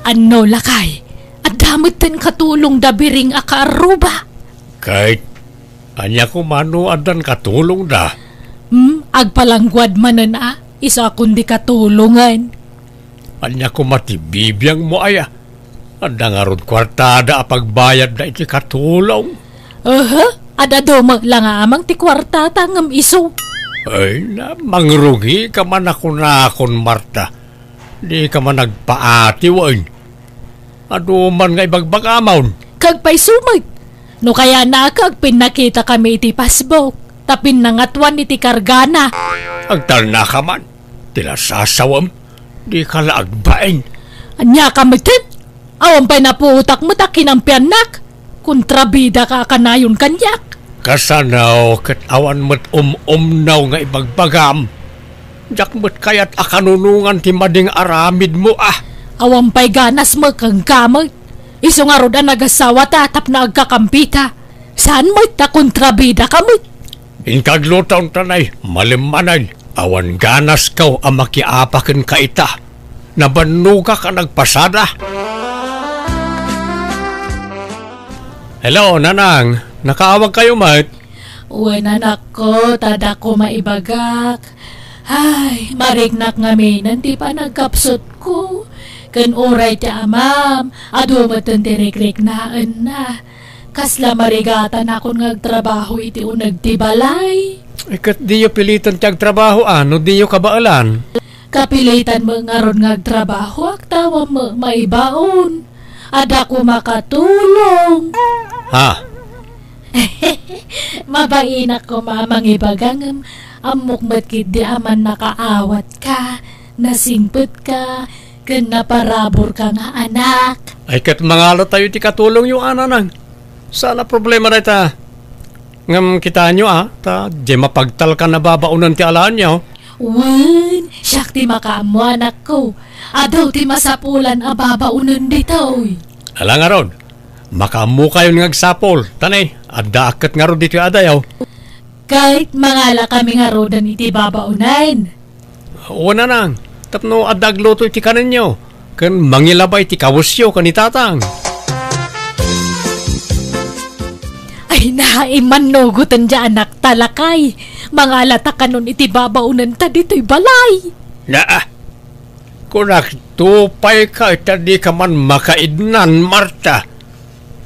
Ano lakay? At damot din katulong dabiring akaaruba. Kahit anya ko mano adan katulong da. Agpalangguad manan isa kundi katulungan. Anya ko matibibiyang mo aya. Ada nga ron kwartada apagbayad na iti katulong. Adado lang amang ti kwartata ngam iso. Ay na, mangrugi ka man ako na akon, Marta. Di ka man nagpaatiwan. Ado man nga ibagbagamaon. Kagpay sumag. No kaya na kag pinakita kami iti pasbok. Tapin nangatwan iti kargana. Agtal na ka man. Tila sasawam. Di ka laagbain. Anya ka matin? Awan pa'y napuutak mo takin ang pianak. Kontrabida ka kanayon kanyak. Kasanaw kat awan mo't umnaw nga ibagbagam. Jak mo't kaya't akanunungan ti mading aramid mo Awan pa'y ganas mo kang kamag. Iso nga roda nagasawa tatap na agkakampita. Saan mo't ta kontrabida ka mo't? Inkaglotaon tanay, malimanay. Awan ganas kaw ang makiapakin ka ita. Nabanuga ka nagpasada. Hello, Nanang. Nakaawag kayo, mat? Uwan anak ko, tada ko maibagak. Ay, marignak nga minan, di pa nagkapsot ko. Kan oray ti amam, ado matan ti rikrik naan na. Kasla marigatan akong ngagtrabaho iti unag ti balay. Ikat di yo pilitan ti agtrabaho, no di yo kabaalan. Kapilitan mo nga ron ngagtrabaho, aktawa mo maibaon. Ada ko makatulong. Ha? Mabain ako mamang ibagang amok matkid di aman nakaawat ka, nasingput ka, kan naparabor ka nga anak. Ay kat mangalo tayo ti katulong yung ananang. Sana problema na ita. Ngam kita nyo ta di mapagtal ka na babaunan ti alaan nyo. Wan, siyak ti makaamo anak ko. Adaw ti masapulan ababaunan dito. Alang nga ron. Makamu kayo ngagsapol. Tanay, adda akat nga ron dito adayaw. Kahit mangala kami nga rodan iti babaunan. Una nang, tapno adagluto iti kanan nyo. Kan mangilabay iti kawusyo kanitatang. Ay naiman nugutan dyan anak talakay. Mangalata kanon iti babaunan ta dito'y balay. Kung tupay ka, di ka man makaidnan, Marta.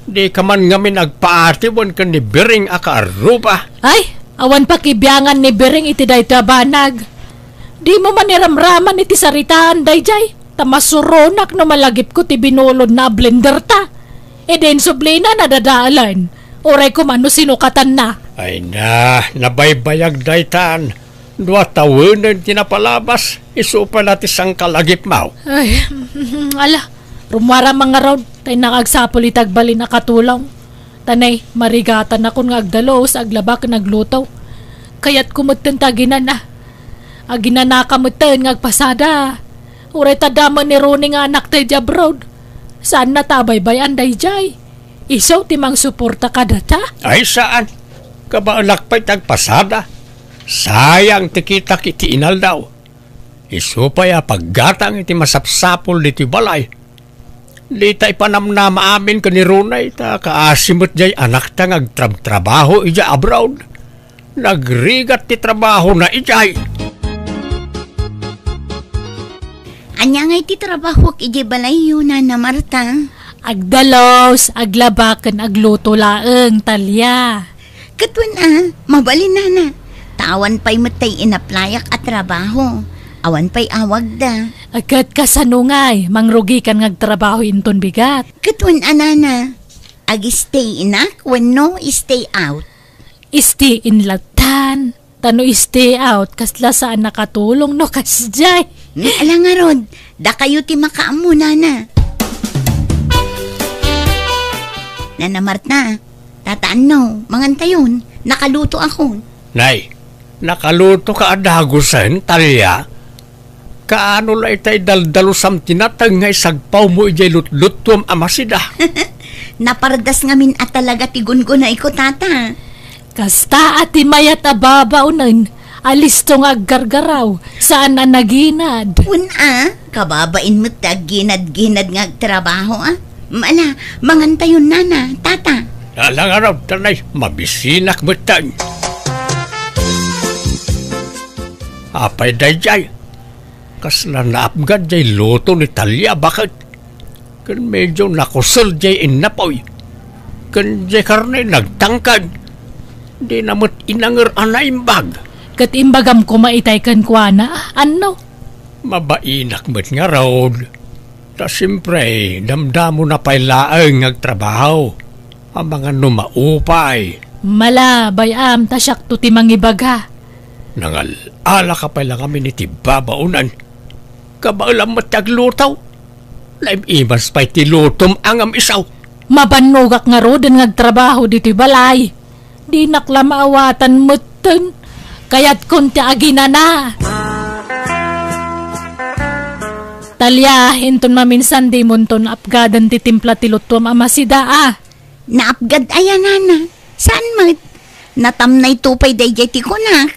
Di ka man ngamin nagpaatiwan ka ni Bering akaaruba. Ay, awan pa kibiyangan ni Bering iti day tabanag. Di mo man iramraman iti saritaan day jay. Tamasuronak no malagip ko ti binulod na blender ta. E din sublina nadadaalan. Oray ko man no sinukatan na. Ay nabaybayag day taan. Dua tawanan tinapalabas. Isupa natin sang kalagip mau. Ay, rumara mga raw. Tay nakagsapol itagbalin na katulong. Tanay, marigatan ako nga agdalos, aglabak nagluto. Kaya't kumutan taginan na. Aginan na kamutan nga agpasada. Uray tadaman ni Ronnie nga anak tayo abroad. Saan natabaybayan day jay? Isaw timang suporta ka data? Ay saan? Kabaalak pa'y tagpasada. Sayang tikita kiti inal daw. Isupaya paggatang iti masapsapol diti balay. Di ta ipanamnama amin ka ni Ronay ta kaasimot jay anak ta ngagtrabaho ija abroad. Nagrigat ti trabaho na ijay. Anya nga iti trabaho iji balay yun na Marta? Agdalos, aglabakan, agluto laeng, talya. Katwan mabalin na. Tawan pa'y matay inaplayak at trabaho. Awan pa'y awag da. Agad ka sanungay, mangrugi kan ngagtrabaho inton bigat. Katwan anana, ag-stay inak, no stay out. Stay in latan, tano stay out, kasla saan nakatulong no kasjay. Ala nga rod, da kayo ti makaamo na. Nana Marta, tataan no, mangantayon, nakaluto ako. Nay, nakaluto ka adagusan, talya. Kaano la itay daldalusam tinatag nga isagpaw mo ijay lutlutom amasida. Napardas ngamin at talaga tigun ko na iko tata. Kasta at mayat ababaw nun, Alis to nga aggargaraw. Saan na naginad? Kababain mo ginad-ginad nga trabaho Mala, mangantayon nana, tata. Alang araw, tanay, mabisinak betang. Apay dayjay. Kasla naapgad jay luto ni Talya, bakit? Kan medyo nakusal jay inapoy. Kan jay karne nagtangkad. Di namot inangir anaimbag. Kat imbagam ko maitay kan kuana, ano? Mabainak met nga raod. Ta siyempre, damdamo na pa'y laeng nagtrabaho. Ang mga numaupay. Mala, bayam, tasyak to ti mangibaga. Nangal-ala ka pala kami ni tibabaunan. Kabaalam mataglutaw. Laim-imas pa'y tilutom ang isaw. Mabanugak nga ro din nagtrabaho dito balay. Di nakla maawatan mutten. Kaya't kunti agina na. Talya, hinton maminsan di munton apgadan ti timpla tilutom amasida Naapgad ayan nana. Saan mat? Natamnay tupay day jay ti kunak.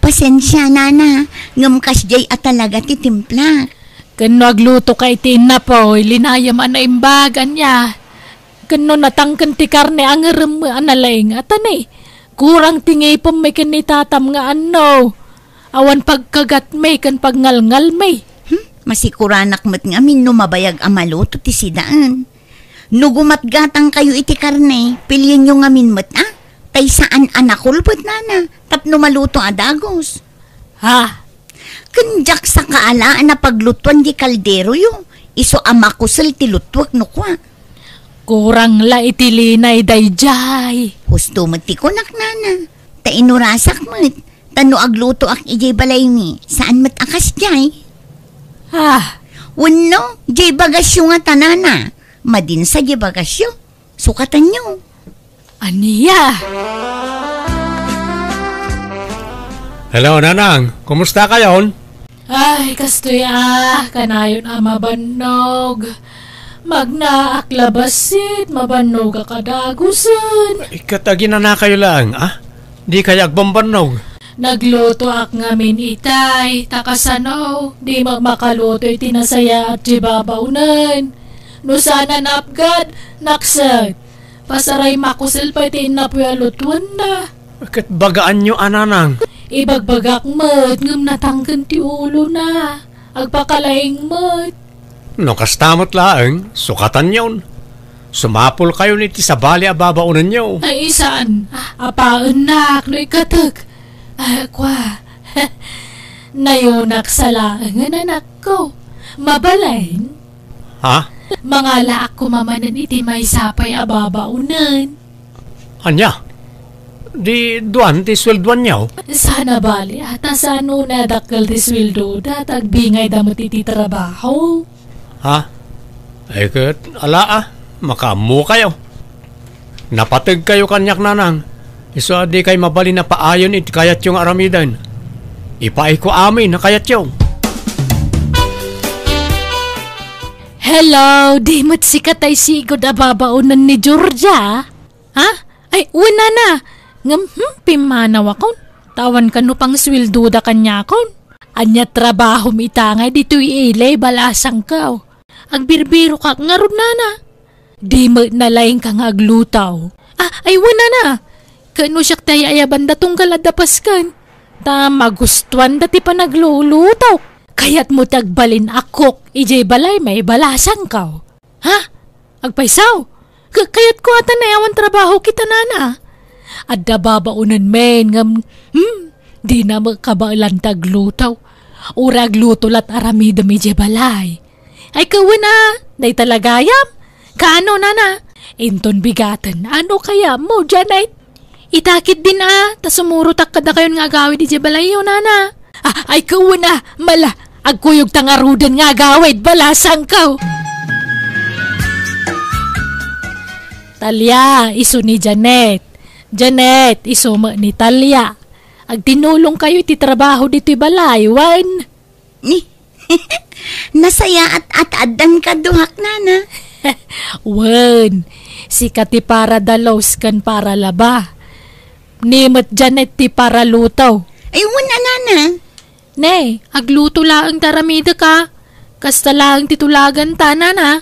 Pasensya nana. Ngamkas jay talaga ti timpla. Kano agluto kay tinapoy, linayam imbagan niya. Kano natangkan ti karne ang analay nga tanay. Kurang tingay pa may kanitatam nga ano. Awan pagkagat may kan pagngalngal may. Masikuranak mo't nga min mabayag amaluto ti sidaan. Nugumatgatang kayo iti karne, pilyan nyo nga min mo't tay saan anakulpot nana, tapno maluto adagos. Kanjak sa kaalaan na paglutuan di kaldero yo, iso amakusal ti lutwak no kwa. Kurang la iti linay dayjay. Husto mo't ti kunak nana, ta inurasak mo't, tano agluto ak ijay balay ni, saan mo't akas jay? Wano, jay bagasyo nga tanana. Madin sa jay bagasyo. Sukatan nyo. Aniya? Hello, Nanang. Kumusta kayon? Ay, kastoy kanayon mabanog. Magnaaklabasit, mabanog akadagusan. Ikatagi na kayo lang, Di kaya agbambanog. Nagluto ak ngamin itay, takasano, di makaluto iti nasaya at jibabaunan. No sana napgad, naksad. Pasaray makusil pa iti inapuyalutuan na. Bakit bagaan nyo, Nanang? Ibagbagak mat, ngam natanggan ti ulo na. Agpakalaing mat. No kastamot laeng, sukatan nyon. Sumapol kayo niti sa bali ababaunan nyo. Ay isaan, apaan nak, no ikatag. Nayunak sa laang anak ko. Mabalain? Mga laak ko mamanan iti may sapay ababaunan. Anya? Di duan ti swelduan niyaw? Sana bali ata sano na dakal ti sweldo datag bingay damot iti trabaho. Ay kat ala makamu kayo. Napatag kayo kanyak nanang. Iso di kay mabali na paayon iti kayat yung aramidan. Ipaay ko amin na kayat yung. Hello, di mo't sikat ay sigod ababaunan ni Georgia? Ay, una na. Pimanaw akon. Tawan ka no pang swilduda kanya akon. Anya trabaho mitangay dito'y ilay balasang ka. Agbirbiro ka nga ron nana. Di mo nalaing ka nga aglutaw. Ay, una na. Kano siyak tayo ayaban datong kaladapas kan. Magustuhan dati pa naglulutaw. Kaya't mo tagbalin akok. Ijay balay may balasang ka. Agpaisaw. Kaya't ko ata na yawan trabaho kita nana. Adda babaunan men ngam. Di na magkabailan taglutaw. Urag lutulat aramidam ijay balay. Ay kawan day talagayam. Kaano nana? Inton bigatan. Ano kaya mo Janet? Itakit din ta sumurutak kada kayon nga agawid ijay balay yun nana. Ay kawan mala. Agkuyog tangarudan nga agawid balasang ka. Talya, iso ni Janet. Janet, iso mo ni Talya. Agtinulong kayo iti trabaho dito'y balay, wan. Nasaya at adan ka duhak nana. Wan, sikat ti para dalaws kan para laba. Nimot Janet ti para lutaw. Ayun na, nana. Ne, agluto laang taramida ka. Kasta laang titulagan tanan ha.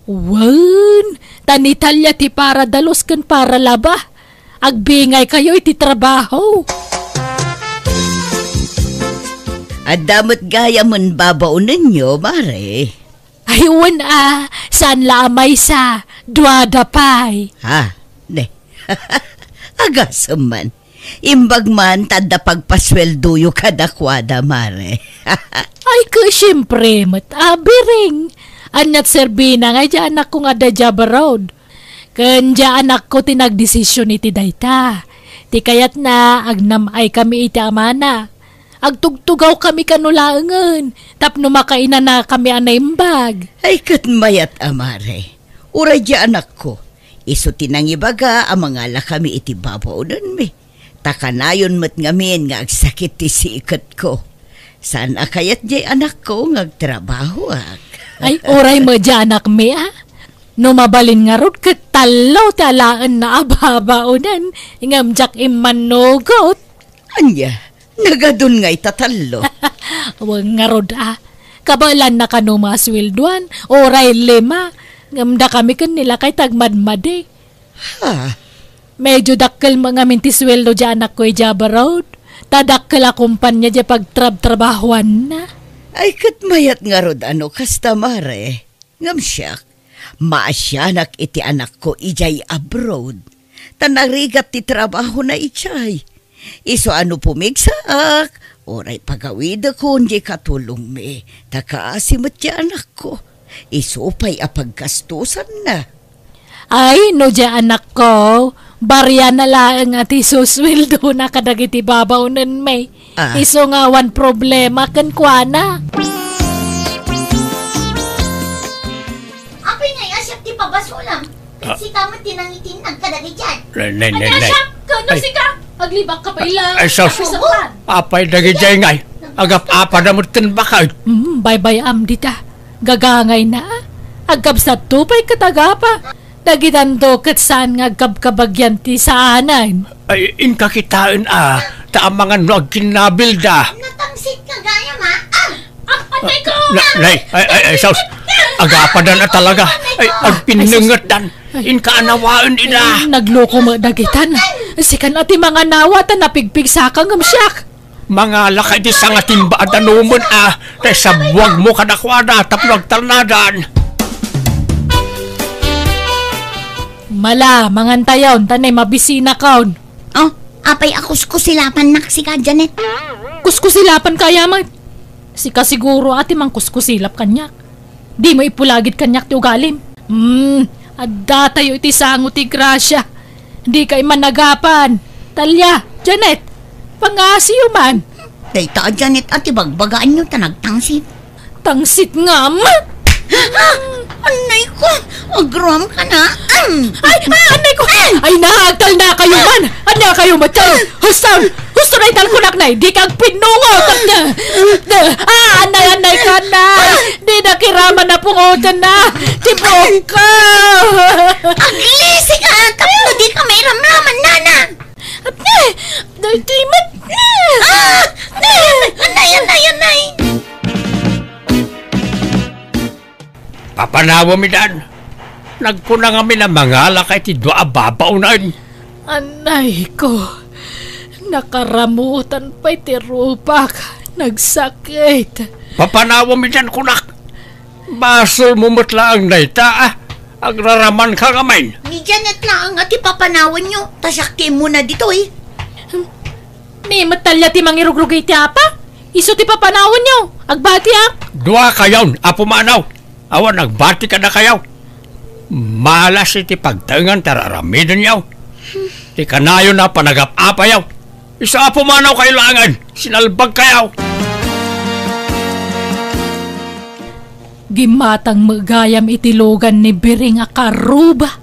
Wan, tanitalya ti para dalos kan para laba. Agbingay kayo iti trabaho. At damot gaya mon babaunan nyo, mare. Ayun saan lamay sa duadapay. Ha? Ne. Agasam man. Imbag man, tanda pagpasweldo yu kadakwada, mare. Ay ka siyempre matabiring. Anyat serbina nga dyan anak ko nga da Java Road. Kanya anak ko tinagdesisyon iti dayta. Ti kayat na agnamay kami iti amana. Agtugtugaw kami kanulaangan. Tapno makaina na kami anaimbag. Ay katmayat, amare. Uray dya anak ko. Iso tinangibaga ang mga kami iti babaw nun mi. Takanayon mat ngamin nga agsakit ti sikat ko. Saan akayat jay anak ko ngagtrabaho ak? Ay oray mo dya anak mi Numabalin nga rod katalaw talaan na ababaunan. Ngamjak imanugot. Anya, nagadun nga itatalo. Huwag nga rod Kabalan na kanumaswilduan. Oray 5. Ngamda kami kanila kay tagmadmade. Ha? Medyo dakkel mga mintisweldo dyan anak ko Java Road. Tadakkel akumpanya dyan pagtrabahuan na. Ay katmayat nga rod kasta mare. Ngamsyak, maasyanak iti anak ko ijay abroad. Tanarigat ti trabaho na ichay. Iso pumigsaak. Oray pagawida ko hindi katulong me. Takaasimot ti anak ko. Iso pa'y apagkastusan na. Ay, no dyan anak ko. Barya na lang at isuswildo na kadagiti babaw nun may. Iso nga one problema kan kuana. Apay nga yasap ti pabasulam. Kasi tamo tinangitin ang kadagi dyan. Nay. Kano si ka? Aglibak ka pa ilang. Ay, sos. Apay dagi dyan ngay. Agap-apa na mo tinbakay. Bye-bye dita. Gagangay na. Agap sa tupay katagapa. Nagitando kat saan nga agkabkabagyan ti saanan. Ay, inkakitaan ta ang mga nuag kinabilda. Natangsit ka gaya ma. Atay ko! Nay, ay, sos. Agapadan na talaga. Ay, agpinungat dan. Inkaanawaan ina. Nagloko mo dagitan. Sikan ati mga nawatan napigpig sa kang gamsyak. Mga lakay di sa nga timbaan umon tay sabwag mo kadakwada tapno agtalnadan. Mala, mangantayaw, tanay mabisina kaon. Oh, apay akuskusilapan nak si ka, Janet. Kuskusilapan kaya man. Sika siguro ati mang kuskusilap kanyak. Di mo ipulagit kanyak ti ugalim. Adda tayo iti sango ti grasya. Di kay managapan. Talya, Janet, pangasiyo man. Dayta, Janet, ati bagbagaan nyo tanagtangsit. Tangsit nga, Anay ko, agram ka na. Anay ko! Ay, nahagtal na kayo man! Ano kayo matyaw? Gusto na italkunak na, di kang pinungot! Anay ka na! Di nakiraman na pungotan na! Tibok ka! Aglisi ka! Tapno di ka may ramraman, nana! Timat! Anay! Papanawa mi dan. Nagpuna kami na mga lakay ti doa babaunan. Anay ko, nakaramutan pa'y tirupak, nagsakit. Papanawa mi dan kunak. Basol mo matlaang dayta agraraman ka kamay. Ni Janet na ang ati papanawan nyo. Tasakti mo na dito Ni matalya ti mangirugrugi ti apa? Iso ti papanawan nyo, agbati Dua kayaw, apo manaw. Awan nagbati ka na kayaw. Malas iti pagtangan tararamidan yaw. Ti kanayo na panagap-apa yaw. Isa apo manaw kailangan. Sinalbag kayaw. Gimatang magayam itilogan ni Biring akaruba.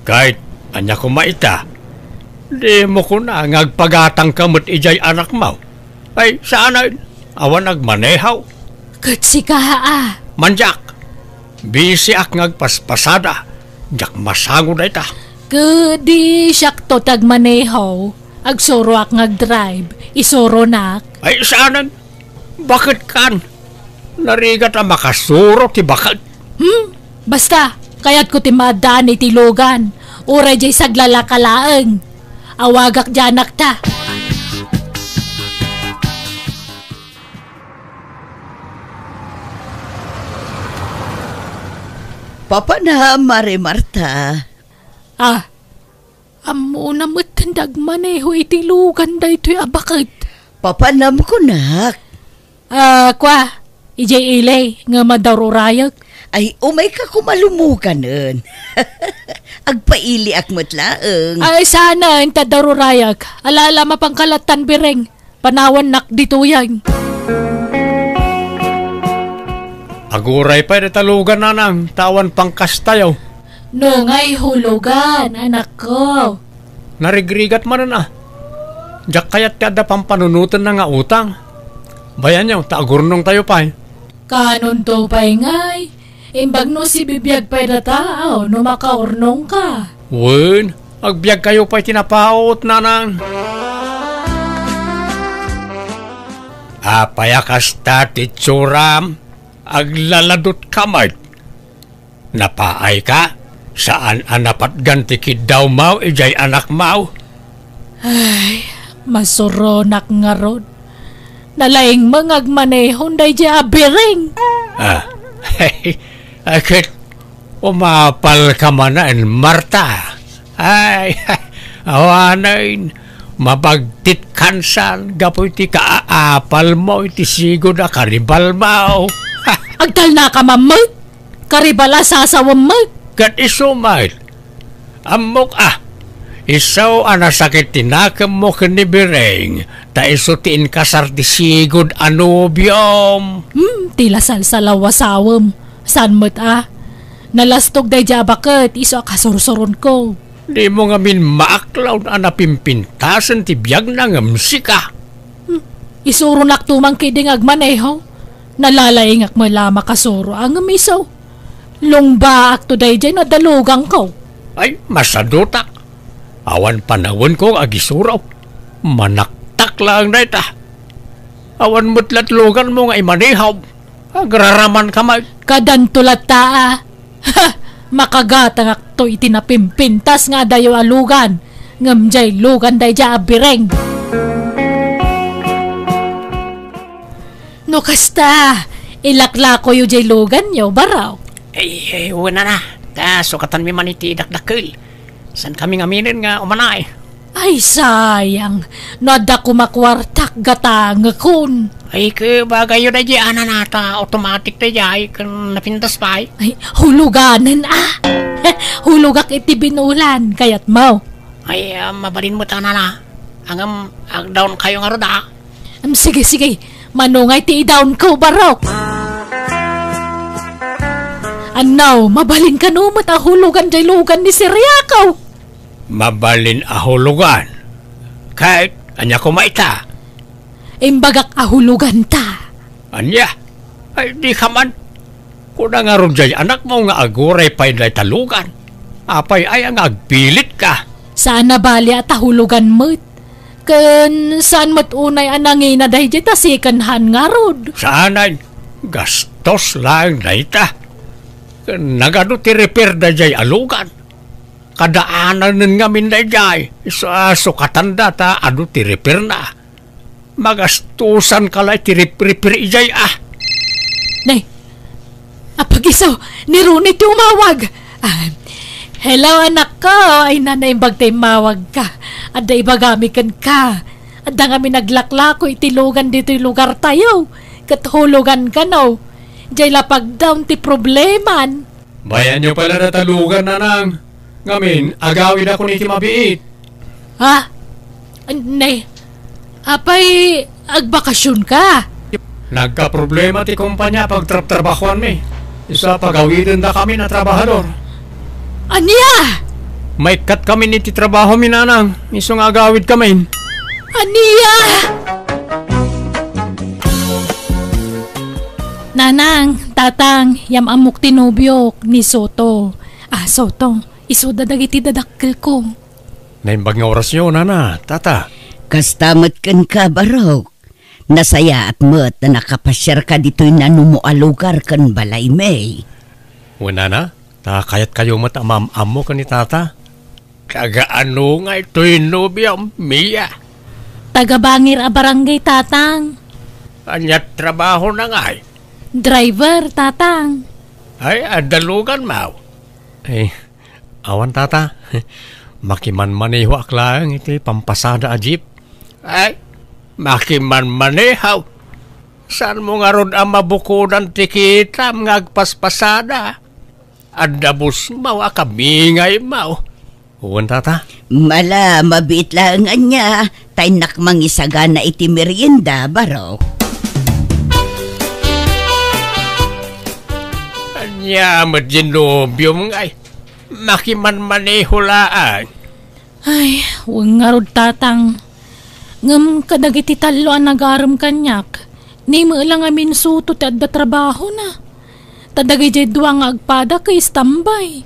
Kahit anya kumaita, di mo ko na ngagpagatang kamot ijay anak mo. Ay, sana awan nagmanehaw. Katsi ka Manjak, bisi ak ngagpaspasada. Jak masango na ita. Kadi siyak to tagmanehaw. Agsuro ak ngag-drive, isuro nak. Ay, saanan? Bakit kan? Narigat ang makasuro ti bakit? Basta, kayat ko ti madaan iti lugan. Uray jay saglalakalaeng. Awagak janak ta. Papa na, Mare Marta. Amo na matandag maneho iti lugan da ito'y abakit. Papanam ko nak. Kwa, ijay ilay, nga madarurayag. Ay, umay ka kumalumukanon. Agpaili akmat laeng. Ay, sana, inta darurayag. Alala mapangkalatan bireng. Panawan nak dito yan. Aguray pa talugan na nang tawan pangkastayaw. No ngay hulugan, anak ko. Narigrigat man na. Diyak kayat kada pampanunutan na nga utang. Bayan nyo, taagurnong tayo pa eh. Kanon to pa'y ngay. Imbag no si bibiyag pa'y na tao, no makaurnong ka. Wen, agbyag kayo pa'y tinapaot na nang. Apayakas tati tsuram, aglaladot kamay. Napaay ka? Saan anapat ganti kidaw mau, ijay anak mau? Ay, masuronak nga rod. Nalaing mangagmanehon day di abiring. Akit, umapal ka manan, Marta. Ay, awanain, mabagtit kansan, gapo iti kaapal mo, iti sigod na karibal mo. Agdal na ka mamag, karibala sasawam mag. Kat isumait, amok isaw anasakit tinakam mo kanibireng, ta isutiin kasar ti sigod anubyom. Tila salsalawasawam. San mo't Nalastog day jabakit, iso akasursuron ko. Di mo nga min maaklaw na napimpintasan ti biyag na nga musika. Isuro naktumang kiding agmaneho. Nalalaingak mo lama kasuro ang misaw. Lungba ak to day jay nadalugang ko. Ay, masadutak. Awan panawon ko agisuraw. Manaktak lang na ita. Awan mutlat lugan mo nga imanihaw. Agraraman ka mag. Kadantulat taa. Makagatang ak to itinapimpintas nga dayo alugan. Ngamjay lugan day ja abireng. No kasta, ilakla ko yu jay lugan yo baraw. Wala na. Sukatan mi man iti dakdakil. San kami ngaminin nga umanay? Ay sayang, nada kumakwartak gatang kun. Ay bagay yun na di nata, automatic na di kan napintas pa Ay, huluganan Hulugak iti binulan, kayat mau. Ay, mabalin mo ta na. Ang down kayo nga roda. Sige, manungay ti down ko barok. Ano, mabalin ka numot hulugan jay lugan ni Siryakaw. Mabalin ahulugan? Kahit, anya ko maita. Imbagak ahulugan ta. Anya? Ay, di ka man. Kuna nga ron jay anak mo nga aguray pa'y day talugan. Apay ay ang agpilit ka. Saan na bali at ahulugan mo't? Kan saan mo't unay anangin na dahi jay tasikanhan nga rod? Saan ay? Gastos lang na ita. Nagano ti repair da jay alugan. Kadaanan nga min da jay. Sukatan data ano ti repair na. Magastusan kalay ti repair jay Nay, apag-isaw, ni Rooney ti umawag. Hello anak ko, ay nanay bagtay mawag ka. Ada ibagamikan ka. Ada nga minaglakla ko itilugan dito yung lugar tayo. Kathulugan ka no. Jay lapag down ti probleman. Bayan nyo pala natalugan na nang. Ngamin, agawin ako ni mabiit. Nay, apay agbakasyon ka. Nagka-problema ti kumpanya pag trabahuan mi. Isa pagawitin na kami na trabahador. Anya? May kat kami ni ti trabaho mi nanang. Isong agawid kami. Ania? Nanang, tatang, yam amok tinubyok ni Soto. Soto, iso dadagiti dadakkel ko. Naimbag nga orasyon, nana, tata. Kastamat kan ka, Barok. Nasaya at mat na nakapasyar ka dito'y nanumualugar kan balay may. Wala na, kayat kayo matamam-amo ka ni tata. Kagaano nga ito'y nobya, Mia. Taga-bangir a barangay, tatang. Anyat trabaho na nga eh. Driver, tatang. Ay, adalugan mau. Ay, awan tata. Makiman-maneho aklang iti pampasada a jeep. Ay, makiman-manehaw. Saan mo nga ron ang mabukudan tikita mga agpaspasada? Adabos mau, akabingay mau. Uwan tata? Mala, mabit lang niya. Tay nakmangisaga na iti merienda, Barok. Anya, madjinobyo mga ay. Makiman-maneho laan. Ay, huwag nga rod, tatang. Ngam kadagiti talo ang nagaram kanyak. Ni mo lang amin suto ti adda trabaho na. Tadagay jay duwa nga agpada kay istambay.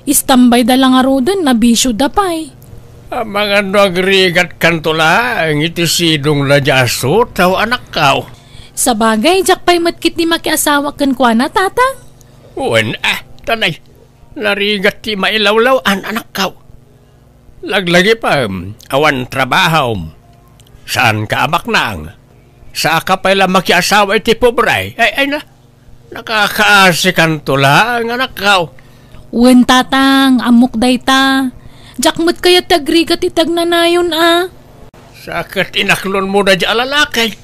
Istambay da lang arudan na bisyo da pay. Ang mga nagrigat kantula, ang iti sidong na jaso, tao anak kao. Sa bagay, jak pay matkit ni makiasawa kan kwa na, tatang. Uwan, tanay. Narigat ti mailawlaw an anak kao. Laglagi pa, awan trabaho. Saan ka amak nang? Sa ka pala makiasawa iti pobray. Ay na, nakakaasikan tula ang anak kao. Uwan, tatang, amok day ta. Jak mo't kaya tagrigat itag nanayon, ah. Sakit inaklon mo na dyan lalakay.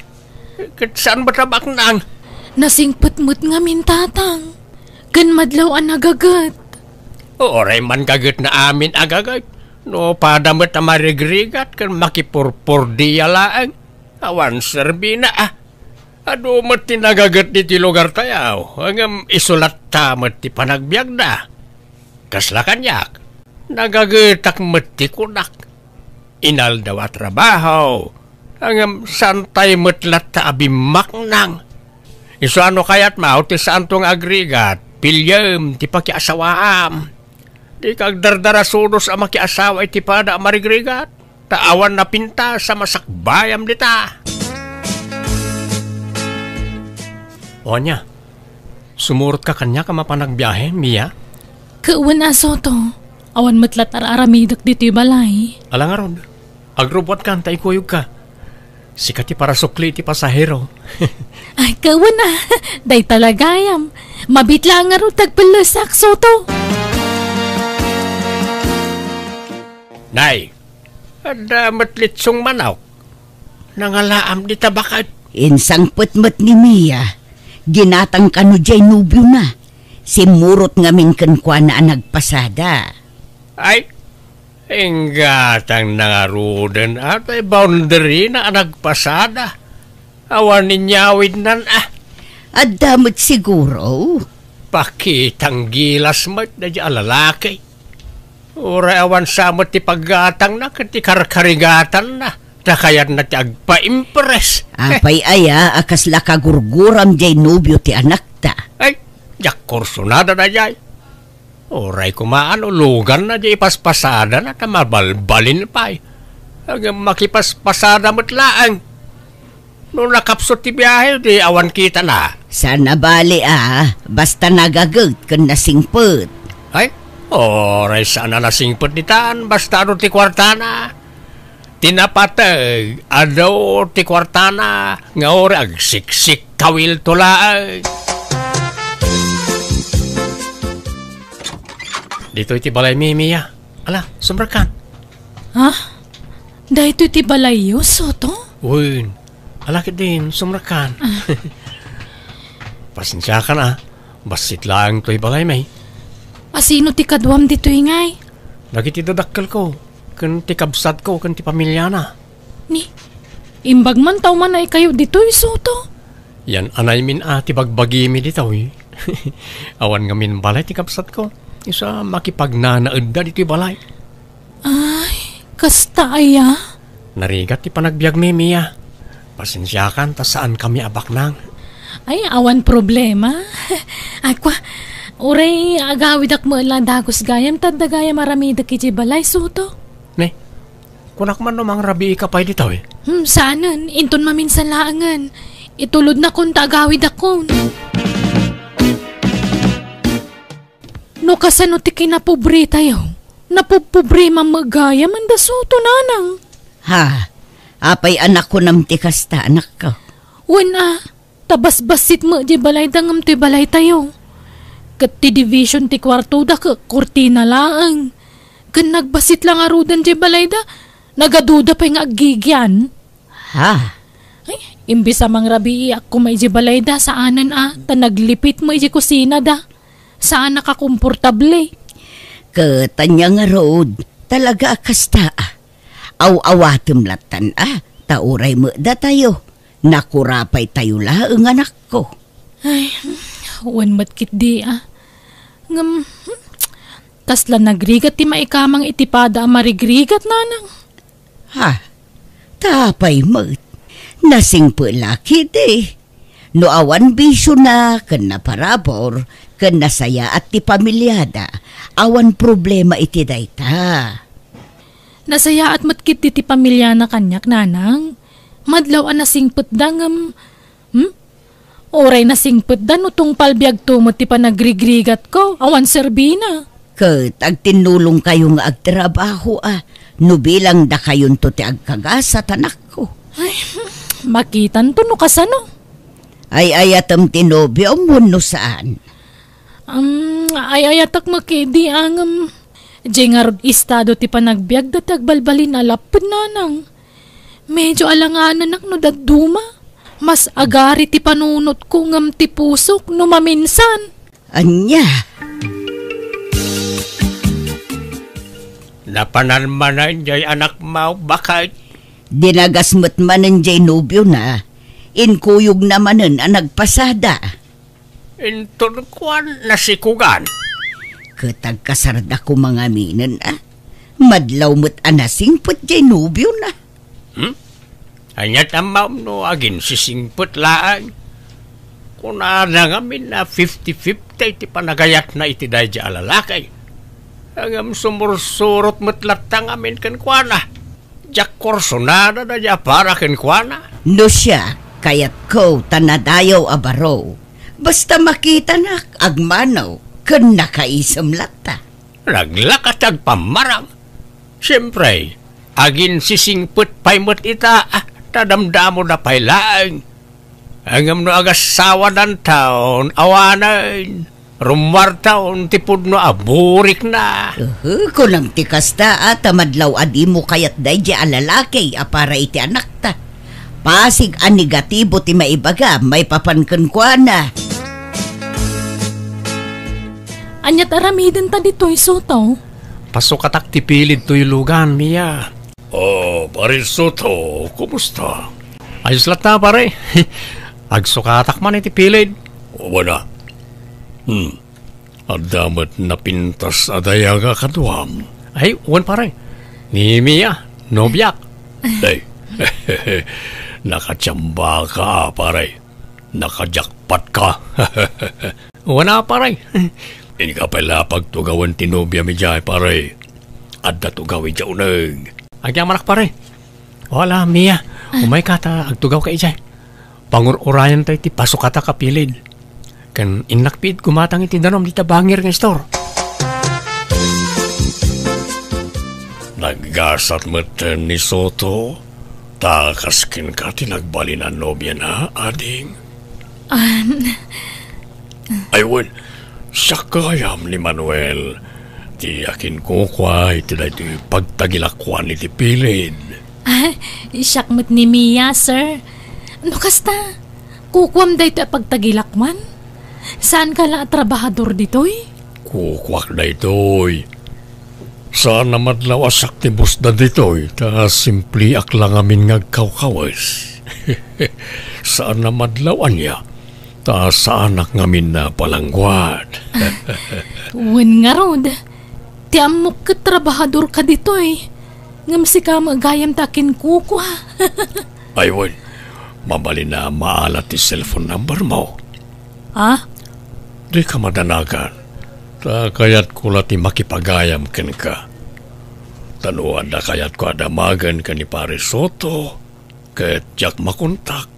Kat saan ba tabak nang? Nasingput mo't ngamin, tatang. Kan madlaw ang nagagat. Oray man gagat na amin agagat. No, padamot na marigrigat kan makipurpur diya laang. Awan serbi na Ado mat tinagagat di ti lugar tayaw. Hanggang isulat tamat ti panagbiag na. Kasla kanyak. Nagagetak mati kunak. Inal daw at trabaho. Hanggang santay matlat ta abimak nang. Iso ano kayat mao ti saan tong agrigat. Pilyam ti pakiasawaam. Di kag dardara sudos ang makiasawa iti pada marigrigat. Taawan na pinta sa masakbayam dita. O niya, sumurot ka kanya ka mapanagbiyahe, Mia? Kauwan aso to. Awan matlat aramidak dito balay. Alang aron, agrobot ka, tay kuyog ka. Sikat ti para sukli ti pasahero. Ay, kauwan na. Day talagayam. Mabitla nga ro tagpalasak soto. Nay, ada matlitsong manok. Nangalaam di tabakat. Insang putmut ni Mia. Ginatang kanu jay nubyo na. Simurot ngamin kankwa na nagpasada. Ay, inggatang nangarudan at ay boundary na nagpasada. Awan ninyawid nan At damot siguro. Pakitang gilas mat na di alalaki. Ura awan samot ti paggatang na kati karkarigatan na. Takayat na ti agpa-impress. Apay aya akas lakagurguram jay nubyo ti anak ta. Ay, jak kursunada na jay. Oray kumaan ulugan na jay paspasada na tamabalbalin pa'y. Hanggang makipaspasada matlaang. Nung nakapsot ti biyahe, di awan kita na. Sana bali basta nagagat kan nasingput. Ay, oray sana nasingput nitaan, basta ano ti kwartana. Tinapatag, adaw ti kwartana, nga oray agsiksik kawil tulaang. Dito iti balay Mia. Ala, sumrakan. Ha? Dahito iti balayo, soto? Uy, alakit din, sumrakan. Pasensya ka na. Basit lang to'y balay may. Asino ti kadwam dito ingay? Nagiti dadakkel ko. Kan ti kabsat ko, kan ti pamilya na. Ni, imbag man tao man ay kayo dito, soto? Yan anay min ti bagbagi mi dito eh. Awan nga min balay ti kabsat ko. Isa makipagnanaad da dito balay. Ay, kasta aya? Narigat ti panagbiag mi, Mia. Pasensyakan, ta saan kami abak nang. Ay, awan problema. Ay, kwa, uray agawid ak mo lang dagos gayam, tanda gayam aramidak iti balay, soto? Ne, kunak man namang rabi ka pa dito eh. Saanan, inton maminsan laangan. Itulod na kung tagawid ako. No kasano ti kinapobre tayo. Napupobre mamagaya manda soto nanang. Ha, apay anak ko nam ti kasta anak ko. Wen tabas-basit mo di balay dangam ti balay tayo. Kat ti division ti kwarto da ka kurtina laang. Kan nagbasit lang arudan di balay da, nagaduda pa yung agigyan. Ha? Ay, imbis amang rabi ako may di balay da, saanan ta naglipit mo di kusina da. Saan nakakomportable? Katanya nga road, talaga kasta aw-awatim latan tauray mo da tayo. Nakurapay tayo laang anak ko. Ay, wan matkit di tasla nagrigat ti maikamang itipada marigrigat nanang. Ha? Tapay mo. Nasing po laki di. No awan bisyo na, kan na parabor, kan nasaya at ti pamilyada, awan problema iti dayta. Nasaya at matkit ti pamilya na kanyak nanang. Madlaw nasingput dangam. Oray nasingput da no tong palbiag tumot ti panagrigrigat ko, awan serbina. Kat agtinulong kayo nga agtrabaho no bilang da kayon to ti agkagasa tanak ko. Ay, makitan to no kasano? Ay ayatam tinobyo mo no saan? Ay ayatak makidi ang jengarod istado ti panagbiag da tagbalbalin alapod nanang. Medyo alanganan no daduma. Mas agari ti panunot ko ngam ti pusok no maminsan. Anya? Napanalmanan jay anak mo, bakit? Dinagasmat manan jay nobyo na. Inkuyog namanan ang nagpasada. Inton kuan nasikugan. Katagkasarda ko mga minan Madlaw mo't anasingput jay nobyo na. Anyat ang maam no agin sisingput laang. Kung naanangamin na 50-50 iti panagayat na iti dahi dya alalakay. Hanggang sumursurot matlatang amin kan kuana. Diyak korsonada na dya para kan kuana. No siya, kayat ko tanadayaw abaro. Basta makita na agmanaw, kan nakaisam lata. Naglakatag pamarang. Siyempre, agin sisingput paimot ita, tadamdamo na pailaang. Hanggang no agasawa ng taon, awanan. Rumwar taon, tipod no aburik na. Kunang tikasta tamadlaw adi mo kayat day di alalaki para iti anak ta. Pasig ang negatibo ti maibaga, may papankan kwa na. Anyat aramiden ta dito'y soto. Pasok katak tipilid to'y lugan, Mia. Oh, pare Soto, kumusta? Ayos lat na, pare. Agsukatak man itipilid. O wala. Adamat na pintas adayaga kaduam. Ay, uwan pare. Ni Mia, nobyak. Ay, nakatsamba ka, pare. Nakajakpat ka. Uwan na, pare. Hindi ka pala pagtugawan tinobya mi dyan, pare. Adda tugawi dyan unag. Agyan manak, pare. Wala, Mia. Umay ka ta, agtugaw ka dyan. Pangur-urayan tayo ti pasok kata kapilid. Kan inakpid kumatang iti danom di tabangir ng store. Naggasat meten ni Soto. Takaskin ka tinagbali na nobya na, ading. Aywan, siya kayam ni Manuel. Ti akin kukwa iti na iti pagtagilakwan iti pilid. Siyak mo't ni Mia, sir. Ano kasta? Kukwam da ito pagtagilakman? Saan ka lang trabahador dito'y? Kukwak na ito'y. Saan na madlaw asak ti busda dito'y, ta simpli aklang amin ngagkawkawas. Saan na madlawan niya, ta saan ak ngamin na palangguan. Wen nga rod, ti amok ka trabahador ka dito'y. Ngamsi ka magayam takin kukwa. Aywan, mabali na maalat ti cellphone number mo. Di ka madanagan. Ta kayat ko lati makipagayam ken ka. Tanuan na kaya't ko adamagan ka ni Pare Soto. Ket jak makontak.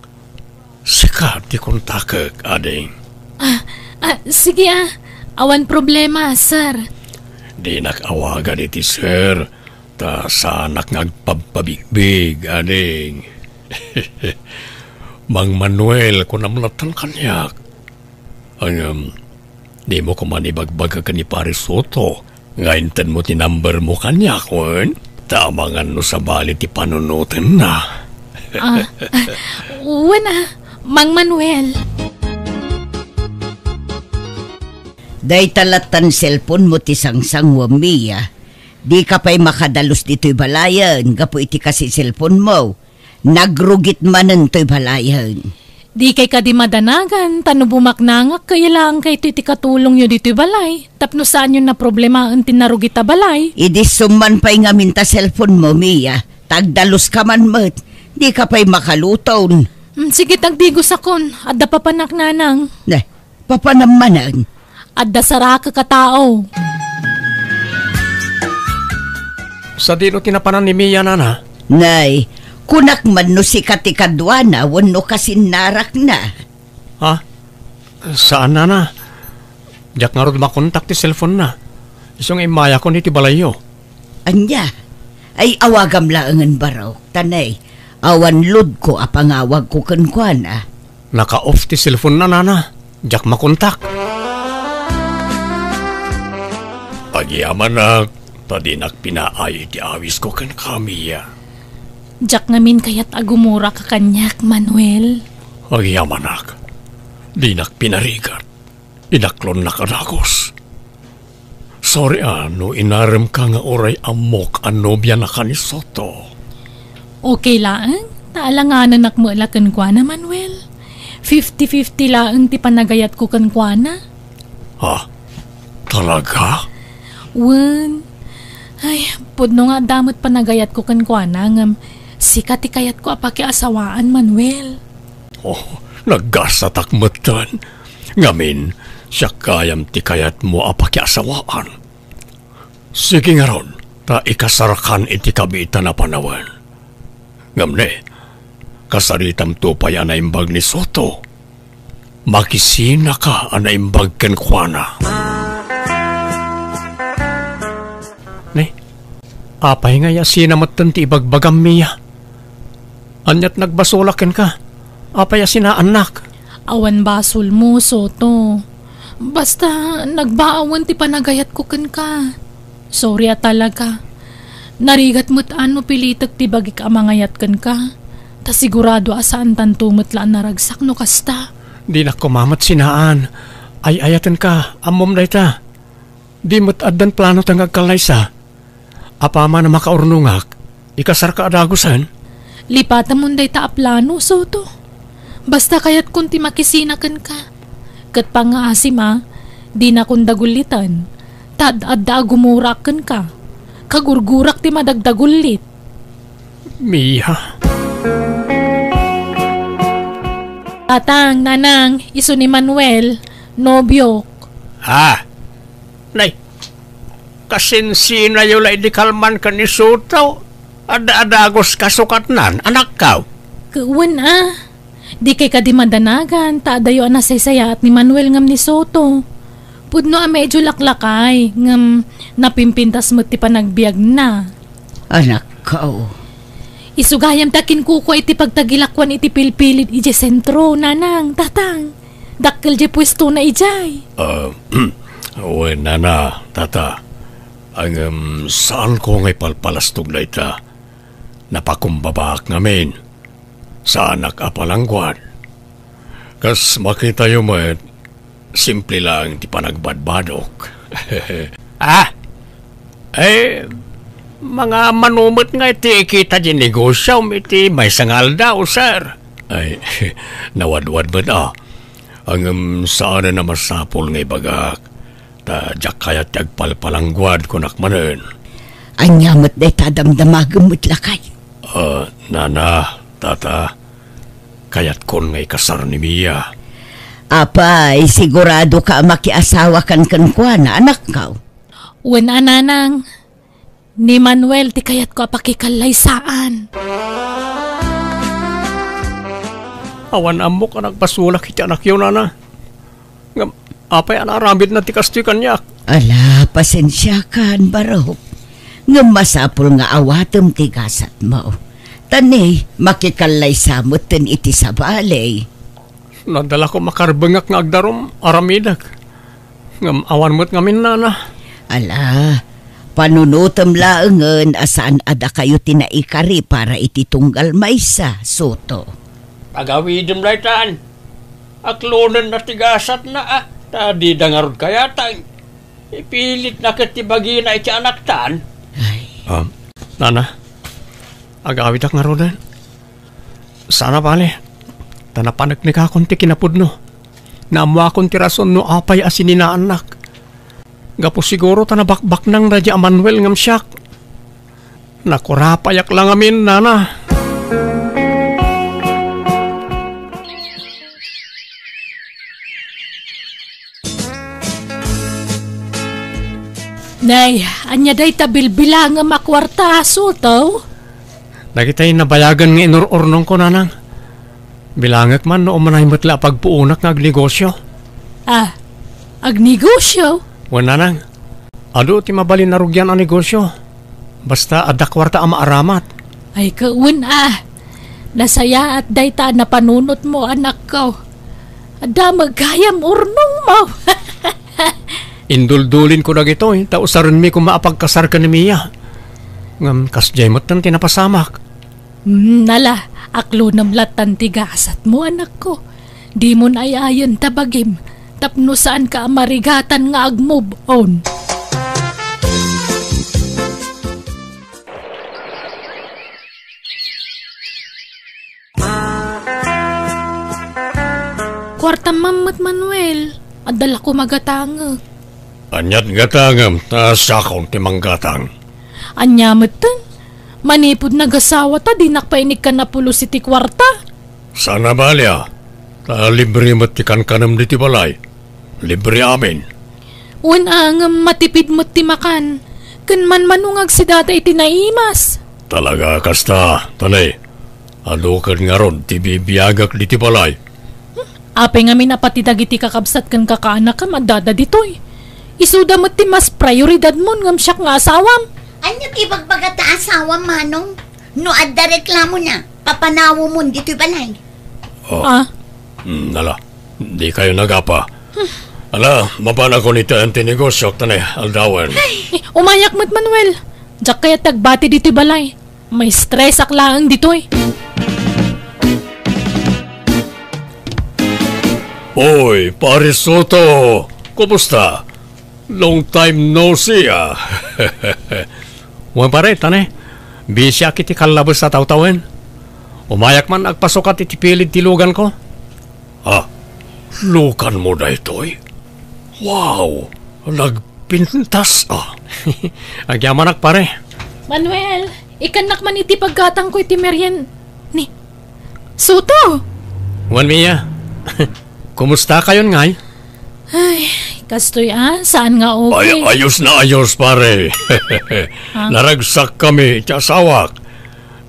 Sikat di kontakek, ading. Sige awan problema, sir. Di nakawagan iti sir. Ta sanak ngagpapabigbig, ading. Mang Manuel ko namlatan kanyak. Di mo ko manibagbaga ka ni Pare Soto. Ngayon mo tinumber mo kanyak, wen? Tamangan no sa bali ti panunutin na. Wala, Mang Manuel. Day talatan cellphone mo ti sangsang wamiya. Di ka pa'y makadalos dito'y balayan, gapo iti kasi cellphone mo. Nagrugit manan to'y balayan. Di kay ka di madanagan, tano bumaknangak, kaya lang kay iti katulong nyo dito'y balay. Tapno saan yun na problema ang tinarugita balay? Idi suman pa'y ngamin ta cellphone mo, Mia. Tagdalos ka man mat. Di ka pa'y makaluton. Sige, tagdigos akon. Adda papanak nanang. Papanamanan. Adda saraka katao. Sa dino tinapanan ni Mia, nana? Nay, kunak man no si katikadwana, wano kasinarak na. Ha? Saan, nana? Diyak nga rin makontak ti cellphone na. Isang imaya ko ni ti balayo. Anya, ay awagam laangan baraw. Tanay, awan lod ko apangawag ko kankwana. Naka-off ti cellphone na, nana. Diyak makontak. Pagyaman na, tadinak pinaay ti awis ko kan kamiya. Jak ngamin kayat agumura ka kanyak, Manuel. Pagyaman na, dinak pinarigat. Inaklon na kadagos. Sorry no inarem ka nga oray amok ang nobya na ka ni Soto. Okay lang, taalanganan nakmula kankwana, Manuel. 50-50 lang ti panagayat ko kankwana. Ha? Talaga? Wen, ay, pudno nga damot panagayat ko kankwana ngam sikat ti kayat ko apaki asawaan, Manuel. Oh, naggasatakmatan. Ngamin, siya kayam ti kayat mo apaki asawaan. Sige nga ron, ta ikasarakan iti kabita na panawan. Ngamne, kasaritam to pa yan na imbag ni Soto. Makisina ka ang naimbag kankwana. Apay nga yasina matan ti ibagbagam Mia. Anyat nagbasolaken ka. Apay yasina anak. Awan basol mo, Soto. Basta nagbaawan ti panagayat ko kan ka. Sorry talaga. Narigat mo't ano pilitak ti bagik amangayat kan ka. Ta sigurado asaan tantumot laan naragsak no kasta. Di na kumamat sinaan. Ay ayatan ka, amom na ita. Di mo't adan plano tangag kalaysa. Apama na makaurnungak, ikasar ka adagusan? Lipatan mo day taaplano, Soto. Basta kayat kunti makisinakan ka. Kat pa nga asim di na kong dagulitan. Tad-adda agumurakan ka. Kagurgurak ti madagdagulit. Mia. Tatang, nanang, iso ni Manuel, nobyok. Ha? Nay, kasinsina yung di kalman ka ni Soto. Ada-adagos kasukat nan, anak ka. Kawan Di kay ka di madanagan, taadayo nasaysaya at ni Manuel ngam ni Soto. Pudno medyo laklakay, ngam napimpintas mo ti panagbiag na. Anak ka. Isugayam takin kuko iti pagtagilakwan iti pilpilit iti sentro, nanang, tatang. Dakkel di pwesto na ijay. Uwe, nana, tata. Ang saan ko ngay palpalastog na ita? Napakumbabak ngamin. Sa anak apalangguan. Kas makita yung simple lang ti panagbadbadok. Mga manumot nga iti kita di negosyo, iti may sangal daw, sir. Ay, nawadwad ba ang saan na masapol ngay bagak. Ta jak kaya tagpalpalangguad kunak manen. Anyamat day tadamdamagamot lakay. Nana, tata, kayat kon ngay kasar ni Mia. Apay, sigurado ka makiasawa kan kankwana, anak ka. Wen nanang, Ni Manuel ti kayat ko apakikalaysaan. Awan amo ka nagpasulak iti anak yun, nana. Ngam, apay anaramid na ti kastoy kanyak. Ala, pasensya kan, Barok. Ngam masapul nga awatem ti gasat mo. Tani, makikalay samot ten iti sa balay. Nadala ko makarbengak nga agdarom aramidak. Ngam awan mo't ngamin, nana. Ala, panunutam laengen asaan ada kayo tinaikari para iti tunggal maysa, Soto. Agawidem laytaan. Aklonan na tigasat na Tadi dangarod kaya tang. Ipilit na katibagi na iti anak taan. Ay. Nana, agawid ak nga rodan. Sana pali. Tanapanak ni kakon ti kinapudno. Naamwa akong ti rason no apay asin na anak. Gapo siguro tanabakbak ng Radya Manuel ngam siyak. Nakurapayak lang amin, nana. Nay, anya day tabilbilang nga makwarta, Soto. Nakita'y nabayagan nga inururnong ko, nanang. Bilangak man no umanay matla pagpuunak nga agnegosyo. Agnegosyo? Wan, nanang. Ado ti mabalin na rugyan ang negosyo. Basta ada kwarta ang maaramat. Ay kaun nasaya at day ta na panunot mo, anak ko. Ada magkayam urnong mo. Induldulin ko na gito tausaran mi kung maapagkasar ka ni Mia. Ngam kasjay mo't nang tinapasamak. Nala, aklo namlatan tigasat mo, anak ko. Di mo na ayayon tabagim. Tapno saan ka marigatan nga ag-move on. Kwarta mamot, Manuel. Adala ko magatanga. Anyat gatangam, tasakong timang gatang. Anyamot tan. Manipod nagasawa ta, dinakpainig ka na pulo si ti kwarta. Sana balya. Libre matikan kanam di ti balay. Libre amin. Unang matipid mo ti makan. Kan man manungag si data iti naimas. Talaga kasta, tanay. Adukan nga ron, ti bibiyagak di ti balay. Apay nga minapatidag iti kakabsat kan kakaanak ka madada ditoy. Isuda mo ti mas prioridad mo ngam siyak nga asawam. Anya ti bagbagata asawa, manong? No adda reklamo na, papanawo mo dito'y balay. Nala, di kayo nagapa. Ala, mapana ko nito ang tinegosyo, tanay, aldawan. Umayak mo't, Manuel. Diyak kaya tagbati dito'y balay. May stress aklaang ditoy. Oy, pare Soto, kumusta? Long time no see, Wan pare, tanay, bisya kiti kalabas sa tawtawen. Umayak man agpasukat iti pilid tilugan ko. Lukan mo na ito'y. Wow, nagpintas, Agyaman pare. Manuel, ikanak man iti paggatang ko iti meryen. Ni, Soto! Wan Mia, kumusta kayon ngay? Ay, kastoy saan nga okay? Ayos na ayos pare. Naragsak kami iti asawak.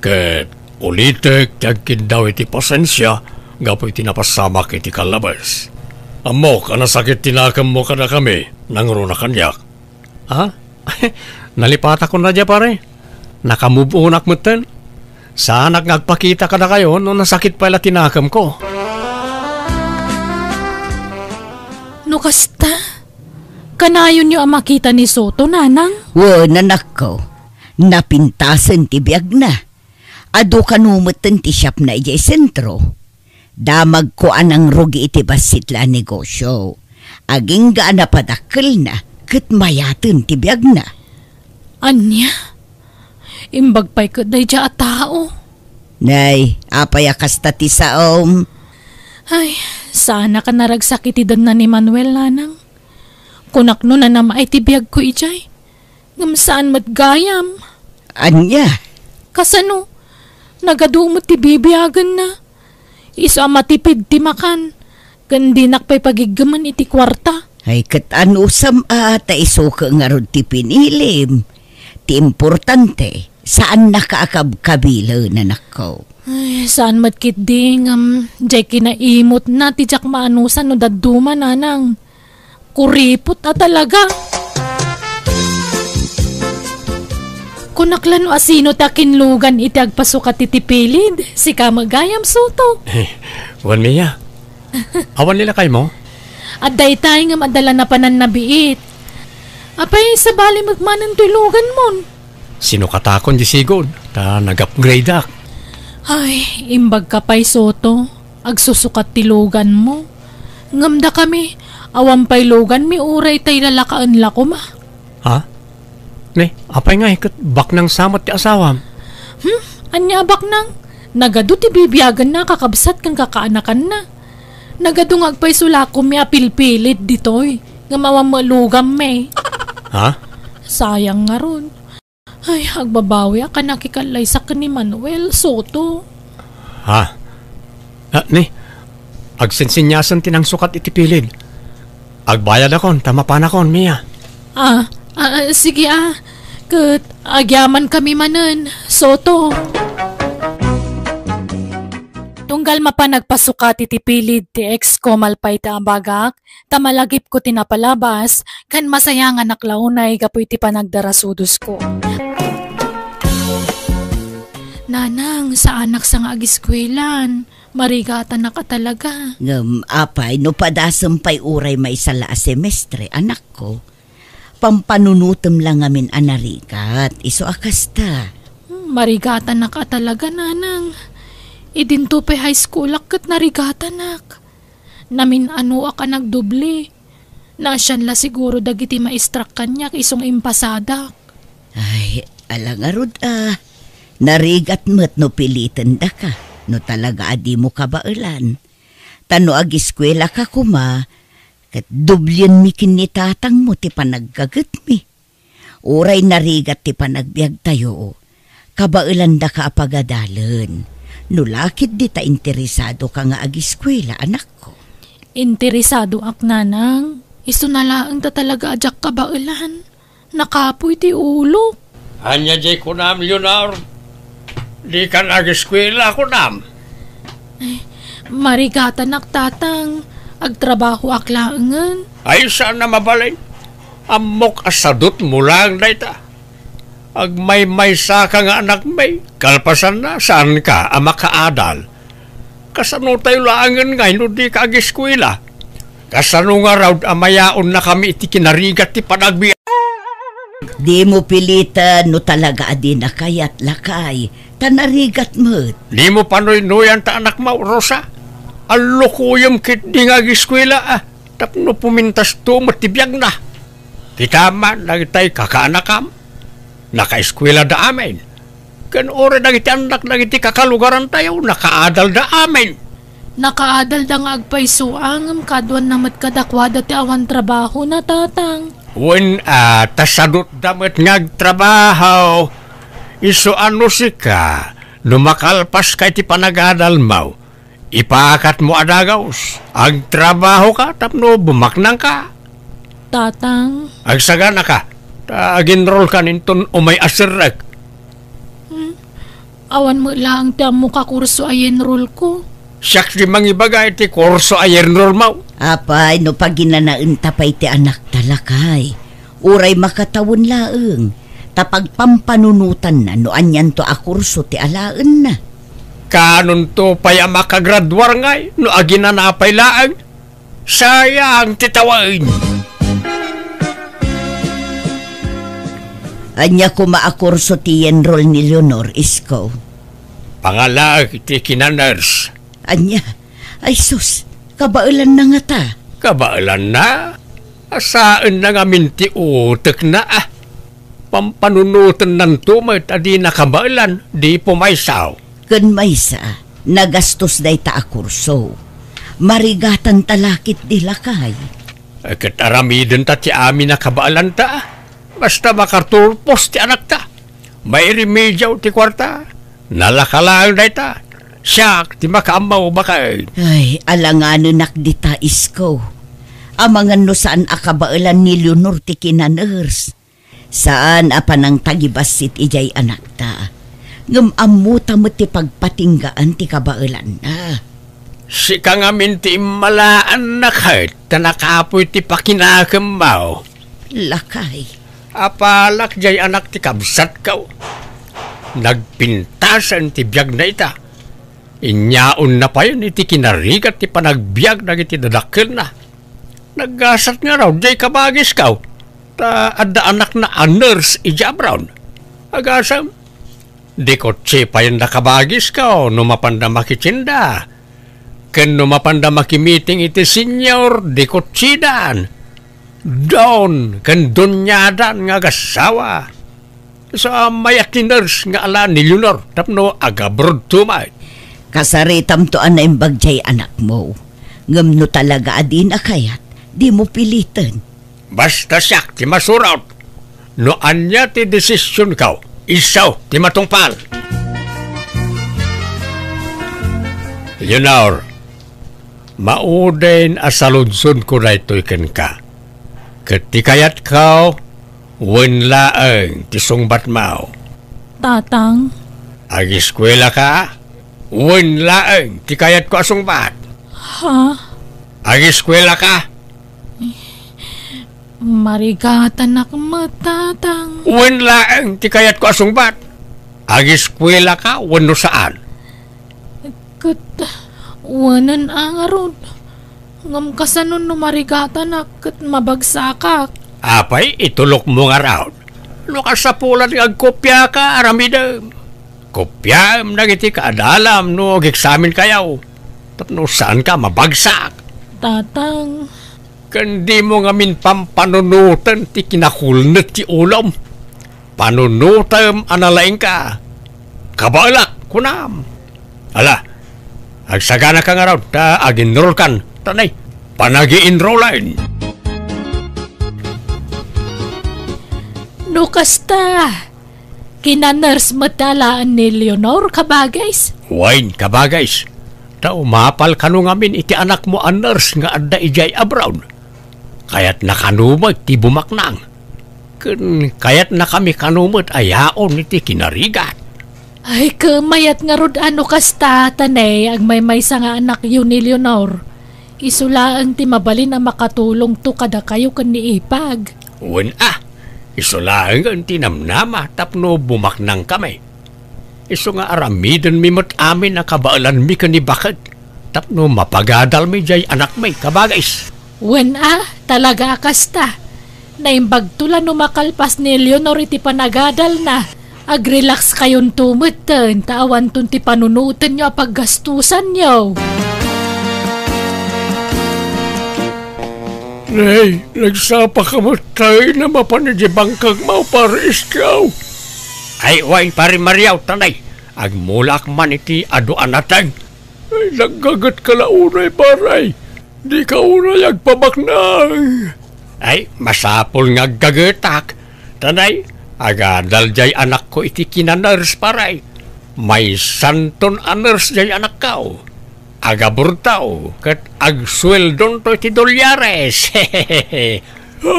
Ket ulitek tiyagkin daw iti pasensya gapo iti napasamak iti kalabas. Amo kanasakit tinakam mo kada kami nangro na kanyak. Nalipata ko na dya pare. Nakamove unak mo ten. Saan nagpakita kada kayo no nasakit pala tinakam ko. No kasta? Kanayon nyo ang makita ni Soto, nanang? Nanak ko. Napintasan ti biyag na. Ado kanumutan ti siyap na ijay sentro. Damag ko anang rugi iti basitla negosyo. Aging gaan na padakil na, kat mayatan ti biyag na. Anya? Imbagpay ko day dya at tao. Nay, apay akasta ti saom. Ay, sana ka naragsakitidan na ni Manuel, nanang. Kunak no na nama ay tibiyag ko ijay. Ngam saan matgayam. Anya? Kasano, nagadumot ti bibiyagan na. Iso matipid ti makan. Gandinak pa'y pagigaman iti kwarta. Ay kat anusam ta iso ka nga ron ti pinilim. Ti importante, saan nakaakab-kabila na nako? Ay, saan matkit ding, jay kinaimot na, tijak maanusan no daduma nanang. Kuripot na talaga. Kunaklan o asino ta kinlugan iti agpasukat iti pilid, si Kamagayam Soto. Wan Mia, awan nila kay mo? At daytay nga madala na panan nabiit. Apay sa bali magmanan tulugan mon. Sino katakon di sigod, ta nag-upgrade ak. Ay, imbag ka pa'y Soto. Agsusukat tilugan mo. Ngamda kami, awampay lugan mi uray tay lalakaan lako ma. Ha? Ne, apay nga ikat bak ng samot ti asawam. Anya bak nang? Nagado ti bibiyagan na kakabsat kang kakaanakan na. Nagado nga agpay sulako mi apilpilit ditoy. Nga mawamulugam me. Ha? Sayang nga ron. Ay, agbabawi ka nakikalay sa ni Manuel Soto. Ha? Ne, agsensinyasan tinang sukat iti pilid. Agbayad akon, tama pa na kon, Mia. Sige Kat, agyaman kami manan, Soto. Tunggal mapanagpasukat iti pilid ti ex-ko malpay ta bagak, tamalagip ko tinapalabas, kan masayangan naklaunay gapu iti panagdarasudos ko. Nanang, sa anak sa nga agiskwelan, marigatan na ka talaga. Apay, no padasam pa'y uray may sala a semestre, anak ko. Pampanunutom lang amin anarigat, iso akasta. Marigatan na ka talaga, nanang. Idinto pa'y high school akit narigatan nak. Namin ano ka nagdubli. Nasyan la siguro dagiti maistrak kanyak isong impasadak. Ay, alangarod narigat mo't no pilitan da ka. No talaga adi mo kabailan. Tano agiskwela ka kuma, kat dublyan mi kinitatang mo ti panaggagat mi. Uray narigat ti panagbiag tayo. Kabailan da ka apagadalan. No lakit di ta interesado ka nga agiskwela, anak ko. Interesado ak nanang. Iso nalaang ta talaga ajak kabailan. Nakapoy ti ulo. Anya jay ko nam, Leonor. Di ka nag-eskwela ko nam. Marigatan ak tatang. Agtrabaho ak laangan. Ay, saan na mabalay? Amok asadot mo lang na ita. Agmay-may sa ka nga anak may. Kalpasan na, saan ka, ama kaadal? Kasano tayo laangan nga, hindi ka ag-eskwela. Kasano nga raw amayaon na kami iti kinarigat ti panagbi. Di mo pilitan no talaga adi na kayat lakay. Tanarigat mo't. Di mo panoy-noyan ta anak mo, Rosa. Alukuyam kit di nga ag-eskwela Tapno pumintas to matibiyag na. Titaman, nagitay kakaanakam. Naka-eskwela da amin. Kan ore nagiti anak nagiti kakalugaran tayo, nakaadal da amin. Nakaadal da nga agpaysuang kadwan namat kadakwada ti awan trabaho na tatang. Wen tasadot damat ngagtrabaho. Iso ano si ka, numakalpas kay ti panagadal mo. Ipaakat mo adagaws. Ang trabaho ka, tapno bumaknang ka. Tatang. Agsagana ka. Ag-enroll ka ninton o may asirek. Awan mo lang ti mo ka kurso ay enroll ko. Siyaks di mangibagay ti kurso ay enroll mo. Apay, no pag ginanaan tapay ti anak talakay. Uray makatawon laeng. Tapag pampanunutan na no anyan to a kurso ti alaan na. Kanon to paya makagradwar ngay no aginanapay laang. Sayang titawain. Anya ko maakurso ti enroll ni Leonor Isko. Pangalag ti kinaners. Anya, ay sus, kabailan na nga ta. Kabailan na? Asaan na nga minti utek na Pampanunutan ng tumit adi na kabailan, di pumaysaw. Kan maysa, nagastos day ta a kurso. Marigatan talakit di lakay. Kat aramidin ta ti amin na kabailan ta. Basta makarturpos ti anak ta. May remedyaw ti kwarta. Nalakalang day ta. Siyak ti makaamaw bakay. Ay, alangano nakdita Isko. Amangan no saan akabailan ni Leonor ti kinaners. Saan apan ang tagibasit ijay anak ta? Ngam amuta mo ti pagpatinggaan ti kabailan na. Si ka nga minti malaan na kahit na nakapoy ti pakinakamaw. Lakay. Apalak jay anak ti kabsat kaw. Nagpintasan ti biyag na ita. Inyaon na pa yun iti kinarigat ti panagbiag na iti dadakil na. Naggasat nga raw jay kabagis kaw. Ta adda anak na a nurse ija brown. Agasam. Di ko pa yun nakabagis kaw no mapanda makichinda. Ken no mapanda makimiting iti senyor di ko dan. Down ken dunyadan nga gasawa. Sa mayat ni nurse nga ala ni Leonor tapno agabrod tumay. Kasaritam to na imbagjay anak mo. Ngam no talaga adin akayat, di mo pilitan. Basta siyak ti masuraut. No anya ti desisyon kaw, isaw ti matungpal. Leonor, maudain asalunsun ko na ito'y ken ka. Ketikayat kaw, wenlaeng ti sungbat mao. Tatang, Ag-eskwela ka, wenlaeng ti kayat ko asungbat. ha? Ag-eskwela ka, Marigatan akmat, tatang. wenlaeng ti kayat ko asungbat. Ag-eskwela ka, wenno saan. Kat, wanan ang aron. Ngam kasanon no marigatan kat mabagsakak. Apay, itulok mo nga raon. Lukas sa pulat ng kopya ka, aramidam. Kopya, nagiti ka adalam, no, examen kayaw. Tapno saan ka mabagsak. Tatang, Kandi mo nga min pampanunutan ti kinakulnet ti ulam. Panunutam analaing ka. Kabalak, kunam. Ala, agsagana ka nga raw, ta ag-enroll kan. Tanay, panagi-enrollan. no kasta. Kinaners matalaan ni Leonor kabagays. Wain, kabagays. Ta umapal kanu ngamin iti anak mo a nurse nga adda ijay abrown. Kayat nakanumot ti bumaknang. Kayat na kami kanumot ayaon iti kinarigat. Ay, kamayat nga rod ano kasta, tanay, ang may sa nga anak yun ni Leonor. Isulaan ti mabalin na makatulong to kada kayo kan ni Ipag. Wen isulaang ang tinamnama tapno bumaknang kami. Iso nga aramidon mi mo't amin na kabaalan mi kanibakad. Tapno mapagadal mi jay anak may kabagais. Wen talaga kasta. Naimbag tula no makalpas ni Leonor iti panagadal na. Ag-relax kayon tumutan, tawan tun ti panunutan nyo paggastusan nyo. Nay, nagsapa ka mo tayo na mapanadibangkag mo para iskaw. Ay, way, pari Mariaw, tanay. Agmulak man iti aduan natang. Ay, naggagat ka launay, paray. Di ka unay agpabaknang. Ay, masapol nga gagatak. Tanay, agadal jay anak ko iti kinaners, paray. May santon aners jay anak kao. Agaburtaw, kat agsweldon to iti dolyares. Ha,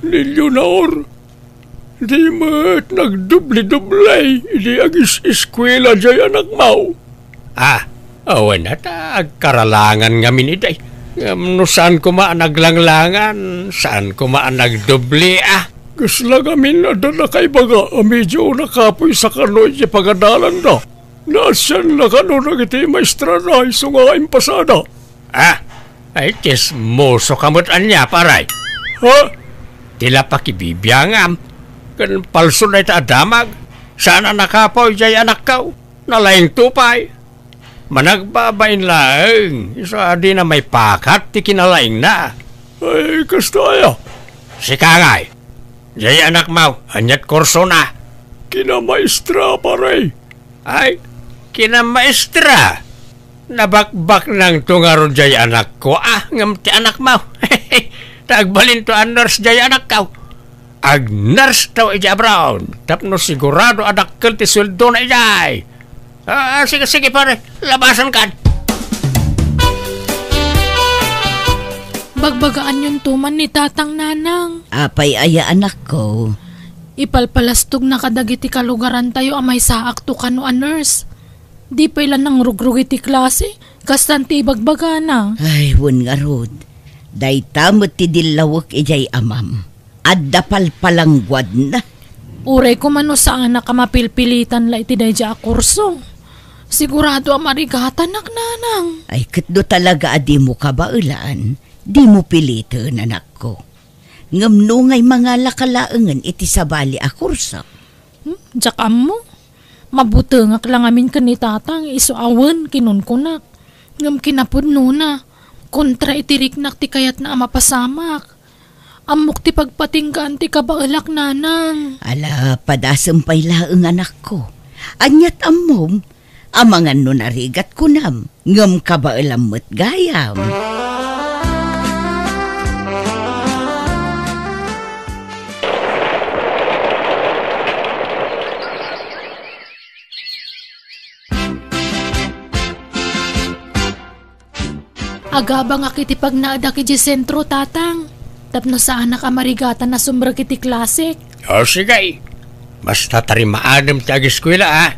ni Leonor. Di mo't nagdubli-dublay, di agis-eskwela jay anak mau. Awan at agkaralangan ngamin iday. No saan ko naglangangan, saan ko nagdubli Kasla gamin na na kay baga, medyo nakapoy sa kanoy di pagadalan na. Nasyan na kano nagiti maestra na iso nga impasada. Ay chismoso kamot anya, paray. Ha? Tila pakibibiyangam. Kan palso na ita adamag. Sana nakapoy jay anak kaw. Nalayang tupay. Managbabain lang. Isa di na may pakat ti kinalaing na. Ay, kastaya. Si Kangay. Jay anak mau, anyat korso na. Kinamaestra, paray. Ay, kinamaestra. Nabakbak ng tungaro jay anak ko. Ngam ti anak mau. Tagbalin to ang nurse jay anak ko. Ag nurse taw ija brown. Tapno sigurado adak kel ti sweldo na ijay. Sige pare, labasan kan. Bagbagaan yung tuman ni tatang nanang. Apay aya anak ko. Ipalpalastog na kadagiti kalugaran tayo amay saak to kano a nurse. Di pa ilan ng rugrug iti klase, kastan ti ibagbaga na. Ay, wun nga rod. Dayta mo't ti dilawak ijay amam. Adda palpalangwad na. Uray ko mano saan na kamapilpilitan la iti dayja a kurso. Sigurado ang marigatan nanang. Ay, katdo talaga adi mo kabailaan. Di mo pilitan, anak ko. Ngamno ngay mga lakalaangan iti sabali a kurso. Jakam mo? Mabutengak lang amin kanitatang isuawan kinunkunak. Ngam kinapudno na. Kontra itiriknak ti kayat na amapasamak. Amok ti pagpatinggaan ti kabailak nanang. Ala, padasampay laang anak ko. Anyat amom, amangan no narigat ko nam. Ngam kabailam mo't gayam. Agabang akiti pag naada kiti sentro tatang. Tapno saan nakamarigatan na sumber kiti klasik. O sige, basta tarimaadam ti agiskwela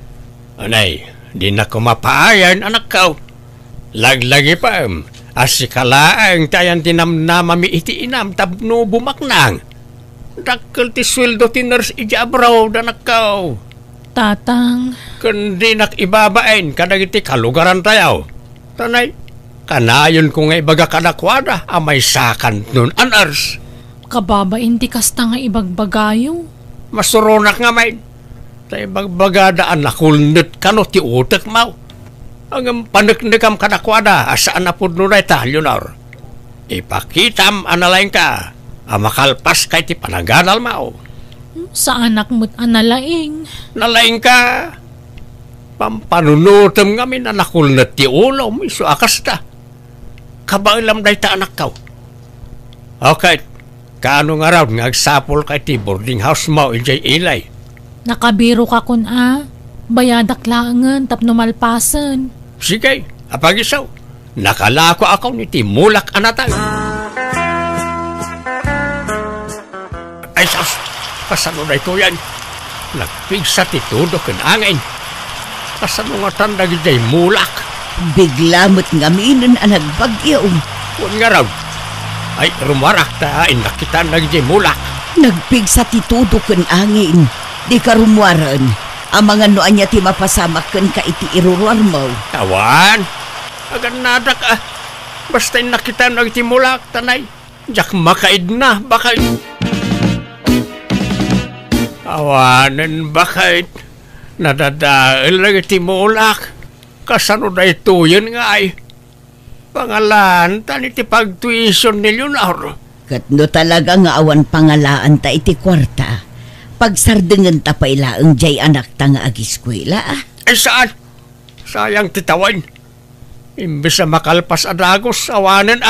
Anay, di na ko mapaayan anak ko. Laglagi pa asikalaang tayan tinamnamami iti inam tapno bumaknang. Dakkel ti sweldo ti nurse ijabraw anak ko. Tatang, Kundi nak ibabain kadagiti kalugaran tayaw. Tanay, kanayon ko nga ibaga kanakwada amay sakan nun anars. kababain ti kasta nga ibagbagayo. Masurunak nga may. Tay bagbagadaan nakulnit ka no ti utak mau. Ang panagnikam kanakwada asaan na po nunay ta, Leonor. Ipakitam analain ka. Makalpas kay ti panaganal mau. Sa anak mo't analaing. Nalain ka. Pampanunutam nga min anakulnit ti ulo mo iso akasta. Kabailam day ta anak kaw. Okay. Kaano nga raw nga agsapol kay ti boarding house mo injay ilay. Nakabiro ka kun bayadak laangan tapno malpasan. Sige, apagisaw. Nakalako ako ni ti mulak anatang. Ay sus, kasano na ito yan? Nagpigsa ti tudo ken angin. Kasano nga tanda gijay mulak? Bigla mo't ngaminon ang nagbagyo. Huwag nga raw. Ay rumarak ta inakitan na gijay mulak. Nagpigsa ti tudo ken angin. Di ka rumwaran. Ang mga noan niya ti mapasamak ken ka iti iruruar mo. Tawan. Agan nadak Basta inakitan na gijay mulak tanay. Jak makaid na bakay. Awanan bakit nadadaal lang iti mulak. Kasano na ito yun nga ay. Pangalan, tan iti pag-tuition ni Leonor. Katno talaga nga awan pangalaan ta iti kwarta. Pagsardengan ta pa ilaang jay anak ta nga agiskwela Ay saan? Sayang titawan. Imbes na makalpas adagos, awanan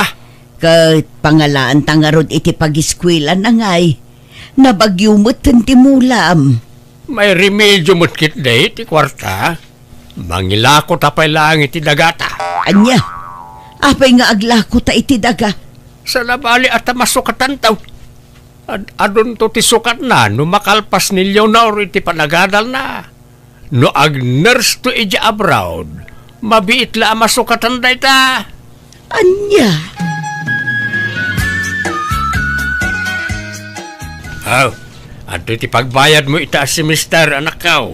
Kat pangalaan ta nga rod iti pagiskwela na ngay. Nabagyumot ti mulam. May remedyo mo't kit day iti kwarta. Mangilako tapay lang iti dagata. Anya, apay nga aglako ta iti daga. Sa labali at masukatan taw. Adon to ti sukat na no makalpas ni Leonor iti panagadal na. No ag nurse to ija abroad. Mabiit la masukatan day ta. Anya. Ato iti pagbayad mo ita semester anak kaw.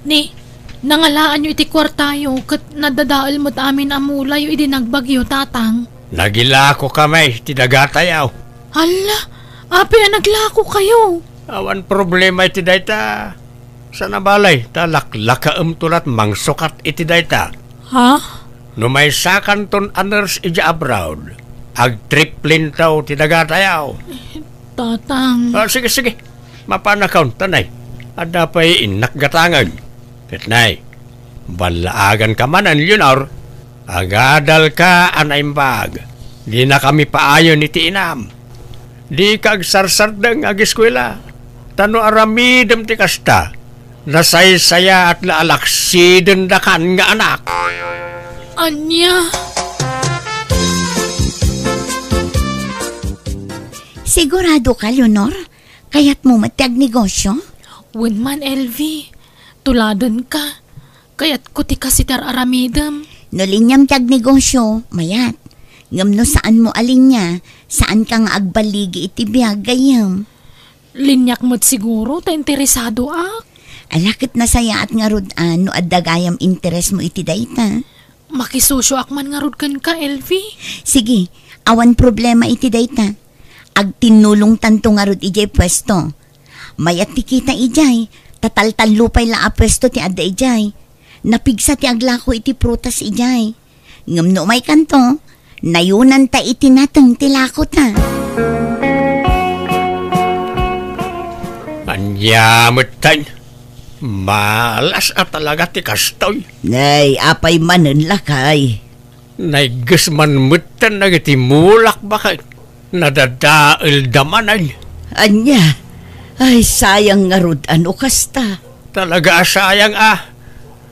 Ni, nangalaan nyo iti kwartayo kat nadadaal mo't amin amulay iti nagbagyo tatang. Nagilako kamay ti dagatayaw. Hala, api naglako kayo. Awan problema iti dayta. Sa nabalay, talaklakaam tulat mangsukat iti dayta. Ha? No may sakan ton aners ija abroad, ag triplin taw ti dagatayaw. Tatang. Sige. Mapanakaw, tanay. Ada pa'y inakgatangan. Katnay, balaagan ka manan, Leonor. Agadal ka, anaimbag. Di na kami paayon iti inam. Di kag sarsardang agiskwela. Tano aramidem ti kasta. Nasaysaya at laalaksiden dakan nga anak. Anya. Sigurado ka, Leonor? Kaya't mo matiag negosyo? Wen man, LV. Tuladan ka. Kaya't ko ti kasitar aramidam. No linyam tiag negosyo, mayat. Ngam no saan mo alinya, saan ka nga agbaligi iti biyag gayam. Linyak mo't siguro, ta interesado ak. Alakit na saya at nga rudan no addagayam interes mo iti dayta. Makisusyo ak man nga rod kan ka, LV. Sige, awan problema iti dayta. Agtinulong tanto nga rod ijay pwesto. Mayat ti kita ijay, tataltal lupay la a pwesto ti adda ijay. Napigsa ti aglako iti prutas ijay. Ngam no may kanto, nayunan ta iti natang tilako ta. Anyamot tan. Malas at talaga ti kastoy. Nay, apay manen lakay. Naigas man mutan na iti mulak bakit nadadail damanan. Anya, ay sayang nga rod ano kasta. Talaga sayang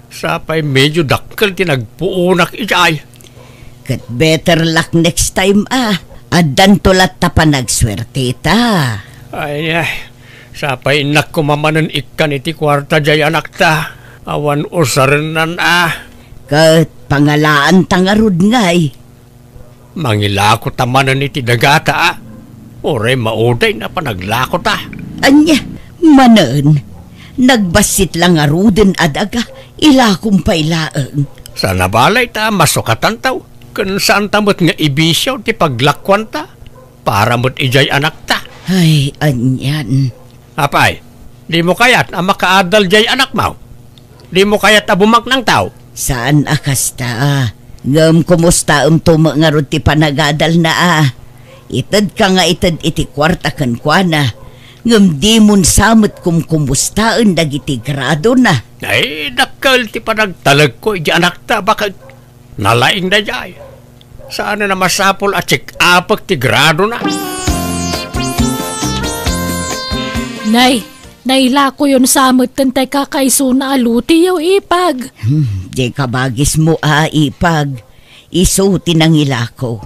Sapay medyo dakkel ti nagpuunak ijay. Kat better luck next time Addan tulat ta pa nagswerte ta. Ay, sapay nakumamanan ikan iti kwarta jay anak ta. Awan usarenan Kat pangalaan ta nga rod ngay. Mangilako tamanan iti dagata Ore mauday na panaglako ta. Anya, manen. Nagbasit lang nga ruden adaga, ilakom pailaeng. Sa nabalay ta, masukatan taw. Kung saan tamot nga ibisyaw ti paglakwan ta, para mo't ijay anak ta. Ay, anyan. Apay, di mo kayat ang makaadal jay anak mo? Di mo kayat abumak ng tao? Saan akasta? Ngam kumusta tuma nga ron ti panagadal na Itad ka nga itad iti kwarta kan kwa na. Ngam di mon samot kumustaan dagiti grado na. Ay, nakal ti panagtalag ko iti anak ta, bakit nalaing na jay. Saan na masapol at check-up ti grado na? Nay, naila ko yun samot tantay kakaiso na aluti yaw ipag. Di kabagis mo ipag. Isuti ng ilako.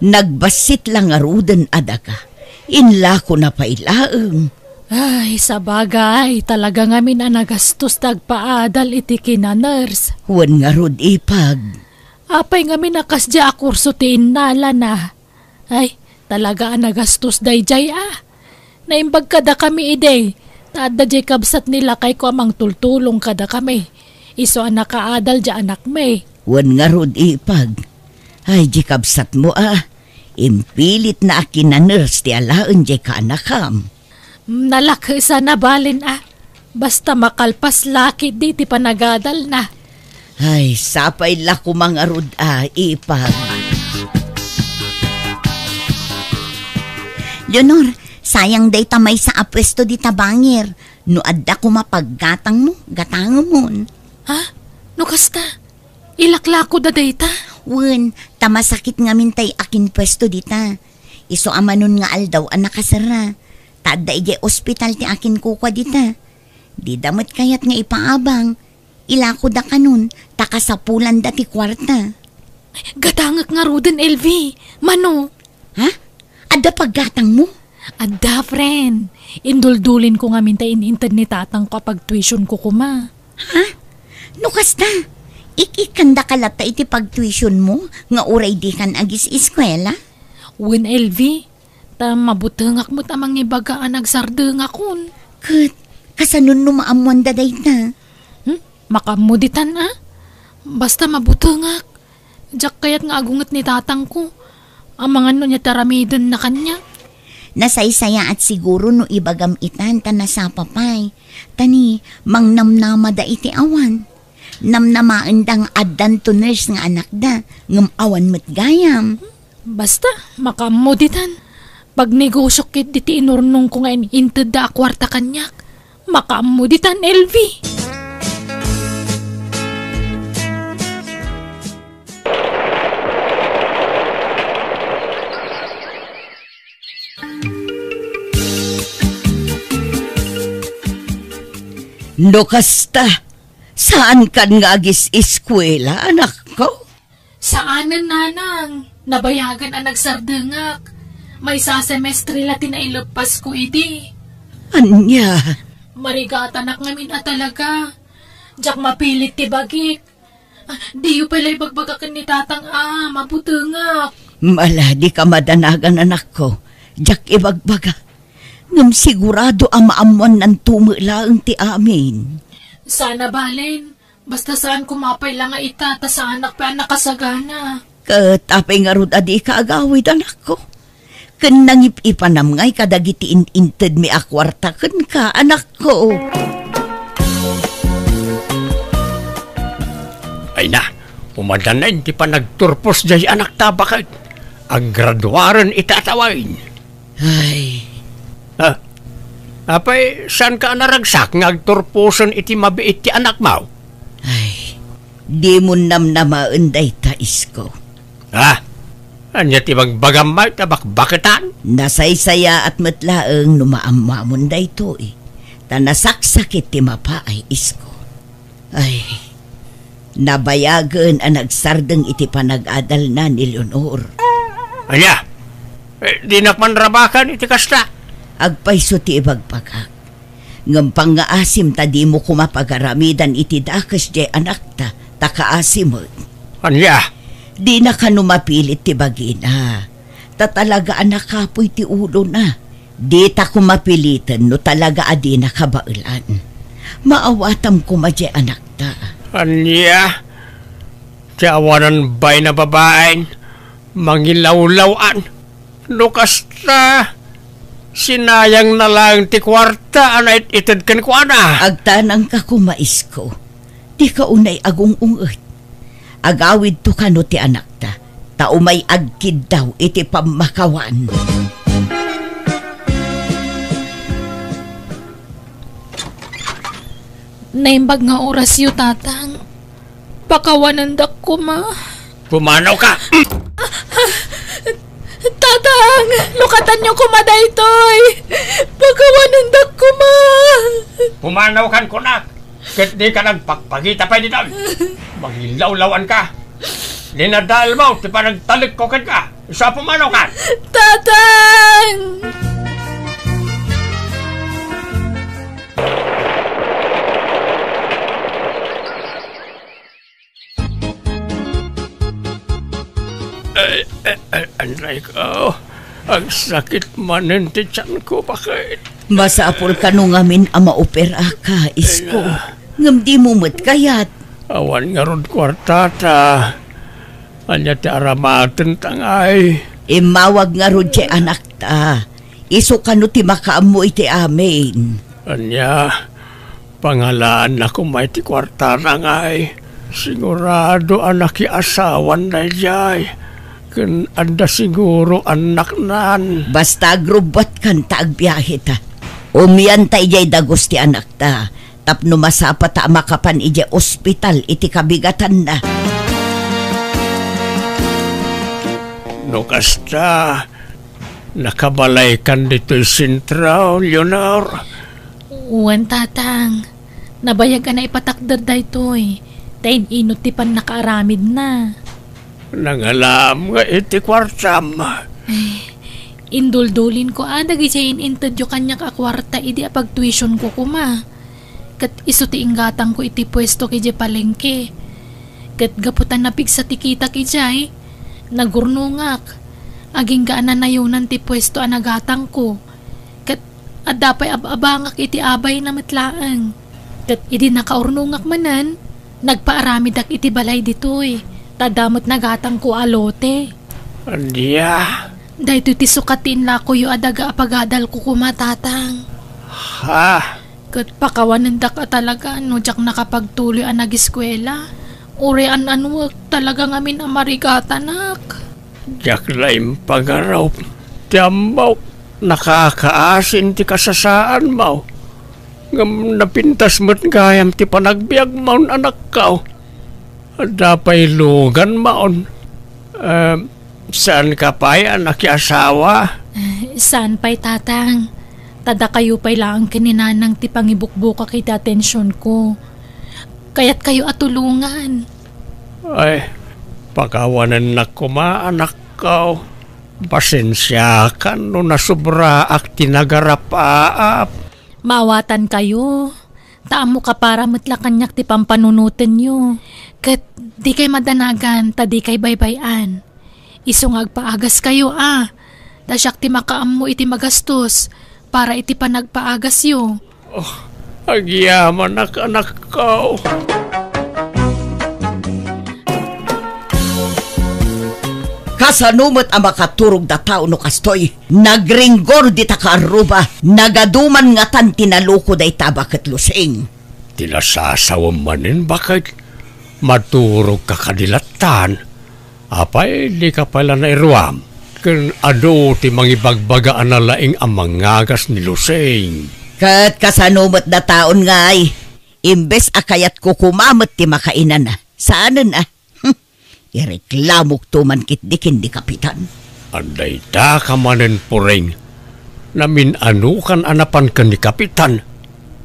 Nagbasit lang arudan adaga. Inlako na pailaeng. Ay, sa bagay, talaga ngamin nagastos tagpaadal iti kinaners. Huwan nga rod ipag. Apay ngamin nakasya akurso ti innala na. Ay, talaga nagastos dayjay Naimbag kada kami ide. Tada jay kabsat nila kay ko amang tultulong kada kami. Iso nakaadal dya anak may. Huwan nga rod ipag. Ay, di kabsat mo Impilit na akin na nurse ti alaan jay ka anakam. Nalaki sa nabalin Basta makalpas laki di ti panagadal na. Ay, sapay lako mga rod ipag. Leonor, sayang day tamay sa apwesto di tabangir. No adda ko mapaggatang mo, gatang mo. Ha? No kasta? Ilaklako da dayta? Wen, tamasakit nga mintay akin pwesto dita. Iso amanon nga aldaw nakasara. Tada ije ospital ti akin kukwa dita. Di damot kayat nga ipaabang. Ilako da kanun, takasapulan da ti kwarta. Gatangak nga ruden, LV. Mano? Ha? Adda paggatang mo? Adda, friend. Induldulin ko nga mintay in-internetatang kapag tuition ko kuma. Ha? No kasta? Ikikanda kalata iti pag-tuition mo nga uray di kan agis eskwela? Wen, LV. Mabutengak mo tamang ibagaan nagsardengak kun. Kat, kasanon no maamuan daday na. Makamuditan Basta mabutengak. Diyak kaya't nga agungat ni tatang ko. Ang mga niya taramidon na kanya. Nasaysaya at siguro no ibagam itan ta sa papay. Tani, mangnamnama da iti awan. Namnamaandang addan to nurse nga anak da, ngam awan met gayam. Basta, makamuditan. Pag negosyo kit diti inurnong ko nga inted da kwarta kanyak. Makamuditan, LV. No kasta, saan kan nga agis eskwela, anak ko? Saanan, nanang? Nabayagan ang nagsardengak. May sa semestre la tinailapas ko idi. Anya? Marigatan ak ngamin talaga. Jak mapilit ti bagik. Di yu pala ibagbagakan ni tatang maputungak. Mala, di ka madanagan anak ko. Jak ibagbaga. Ngam sigurado ang maamuan ng tumulaang ti amin. Sana balen. Basta saan kumapay lang nga itata sa anak pa nakasagana. Katapay nga rod adi ka agawid anak ko. Kan nangip-ipanam ngay kadagiti inted mi akwarta kan ka anak ko. Ay na, umadan na hindi pa nagturpos jay anak ta bakit. Ang graduaran itatawain. Ay, Apay, saan ka naragsak ngagturposon iti mabiit ti anak mo? ay, di mo namnamaan day tais ko. Anya ti magbagamay tabakbakitan? Nasaysaya at matlaang numaamamon day to Tanasaksakit ti mapaay isko. Ay, nabayagan ang nagsardeng iti panag-adal na ni Leonor. Anya, di nakmanrabakan iti kasta. Agpayso ti ibagpagak. Ngampang nga asim ta di mo kumapagaramidan iti dakas di anak ta, takaasim mo. Anya? Di na ka numapilit ti bagina. Ta talaga anak kapoy ti ulo na. Di ta kumapilitan no talaga adi na kabailan. Maawatam kumadya anak ta. Anya? Tiawanan ba'y na babaeng mangilawlawan? No kasta, sinayang na lang ti kwarta anay itid kan ko ana. Agtanang ka kumais ko. Di ka unay agong unget. Agawid to ka no ti anak ta. Tao may agkid daw iti pamakawan. Naimbag nga oras yu tatang. Pakawanandak ko Pumanaw ka! Tatang, lukatan niyo kumaday toy. Pakawanandak ko Pumanaw kan ko na! Kat di ka nagpagpagita pa dito. Magilawlawan ka. Linadal mo, ti pa nagtalik ko ka. Isa pumanaw ka. Tatang! Anray ko, ang sakit manin ti tiyan ko, bakit? Masapol ka nung amin ang maopera ka, isko. Ngam di mo kayat. Awan nga ron kwartata. Anya ti aramaten tangay. Imawag nga rodje anak ta. Iso ka no ti makaamu iti amin. Anya, pangalaan na kumay ti kwartata ngay. Sigurado anak ki asawan na jay. Kan anda siguro anak nan. Basta agrobot kan ta agbiyahe ta. Umiyan ta ijay dagos ti anak ta. Tapno masapa ta makapan ijay ospital iti kabigatan na. No kasta, nakabalay kan dito'y sintraw, Leonor. Uwan tatang. Nabayag ka na ipatakder da ito'y. Tayin inot ti pan nakaaramid na. Nangalam nga iti kwartam. Induldulin ko dagisayin intadyo kanya kakwarta idi apag-tuition ko kuma. Kat iso ti inggatang ko iti pwesto kay palengke. Kat gaputan na pigsa ti kita kijay. Nagurnungak. Aging gaanan na yunan ti pwesto anagatang ko. Kat adapay ababangak iti abay na matlaang. Kat idi nakaurnungak manan. Nagpaaramidak iti balay ditoy. Tadamot nagatang ko alote. Andiya? Dahito ti sukatin la ko yu adaga apagadal ko kumatatang. Ha? Kat pakawananda ka talaga no jak nakapagtuloy ang nag-eskwela. Uri anwag talaga ngamin ang marigatanak. Jak laim pagaraw. Tiamaw, nakakaasin ti kasasaan mo. Ngam napintas mo't gayam ti panagbiag maun anak ka. Dapay lugan maon. Saan ka pa'y anak asawa? Saan pa'y tatang? Tada kayo pa'y lang kininanang ti pangibukbuka kay atensyon ko. Kaya't kayo atulungan. Ay, pakawanan na anak ko. Pasensya ka no nasubra ak tinagarap aap. Maawatan kayo. Taamo ka para matla kanyak ti pampanunutin nyo. Kat di kay madanagan, ta di kay baybayan. Isong agpaagas kayo Dasyak ti makaammo iti magastos para iti panagpaagas yo. Agyaman anak ko. Kasanumot ang makaturog da tao no kastoy. Nagringgor di ta kaaruba. Nagaduman nga tan tinaluko da itabaket lusing. Tinasasawam manin bakit maturog ka kadilatan. Apay di ka pala na iruam. Kun ado ti mangibagbagaan na laing ang mangagas ni lusing. Kat kasanumot da taon nga ay. Imbes akayat ko kumamot ti makainan Saanan Ireklamok tuman kitdikin di kapitan. Anday da ka manen puring. Namin anukan anapan ka ni kapitan.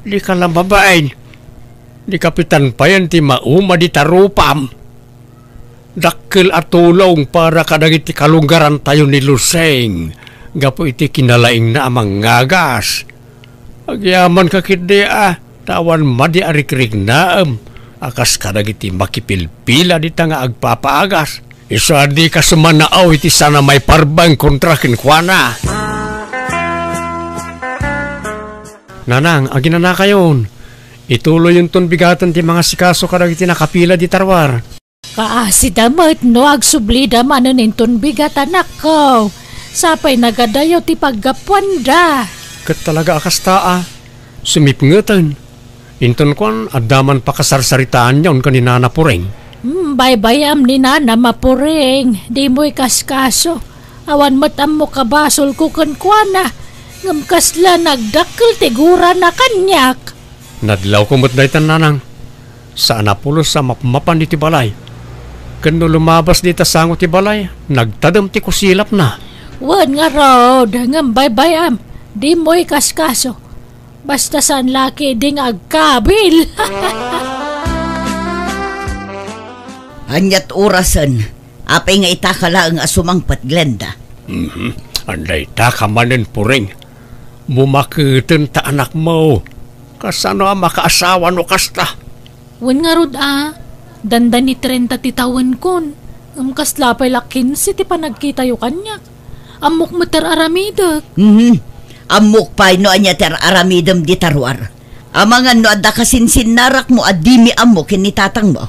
Di ka lang babaen. Di kapitan pa yan ti mauma di tarupam. Dakkel at tulong para kadagit ti kalunggaran tayo ni Luseng. Gapo iti kinalaing na amang ngagas. Agyaman ka kidi tawan madi arikrik naam. Akas kadagiti makipilpila di nga agpapaagas. Iso adi ka sumanaaw iti sana may parbang kontrakin kuana. Nanang, agina na kayon. Ituloy yung bigatan ti mga sikaso kadagiti nakapila di tarwar. Kaasi damat no agsubli damanan inton bigatan ako. Sapay nagadayo ti paggapuan da. Kat talaga akas sumipngetan. Inton kon adaman pakasarsaritaan yon kanina na puring. Baybayam ni nana mapuring. Di mo'y kaskaso. Awan matam mo kabasol ko kankwana. Ngamkasla nagdakkel tigura na kanyak. Nadlaw ko mo't daytan nanang. Sa anapulos sa mapmapan di ti balay. Kano lumabas di tasango ti balay, nagtadam ti kusilap na. Wan nga rod, ngam baybayam. Di mo'y kaskaso. Basta saan laki ding agkabil. Anyat orasan, apay nga itakala ang asumangpat Glenda. Anday ta ka manen puring. Bumakiten ta anak mo. Kasano ang makaasawa no kasta? Wan nga rod dandan ni 30 titawan kon. Kaslapay lakin si ti panagkita yu kanyak. Amok mater aramidak. Amok pay no anya ter aramidem di tarwar. Amangan no adda kasinsin narak mo adimi amok kinitatang mo.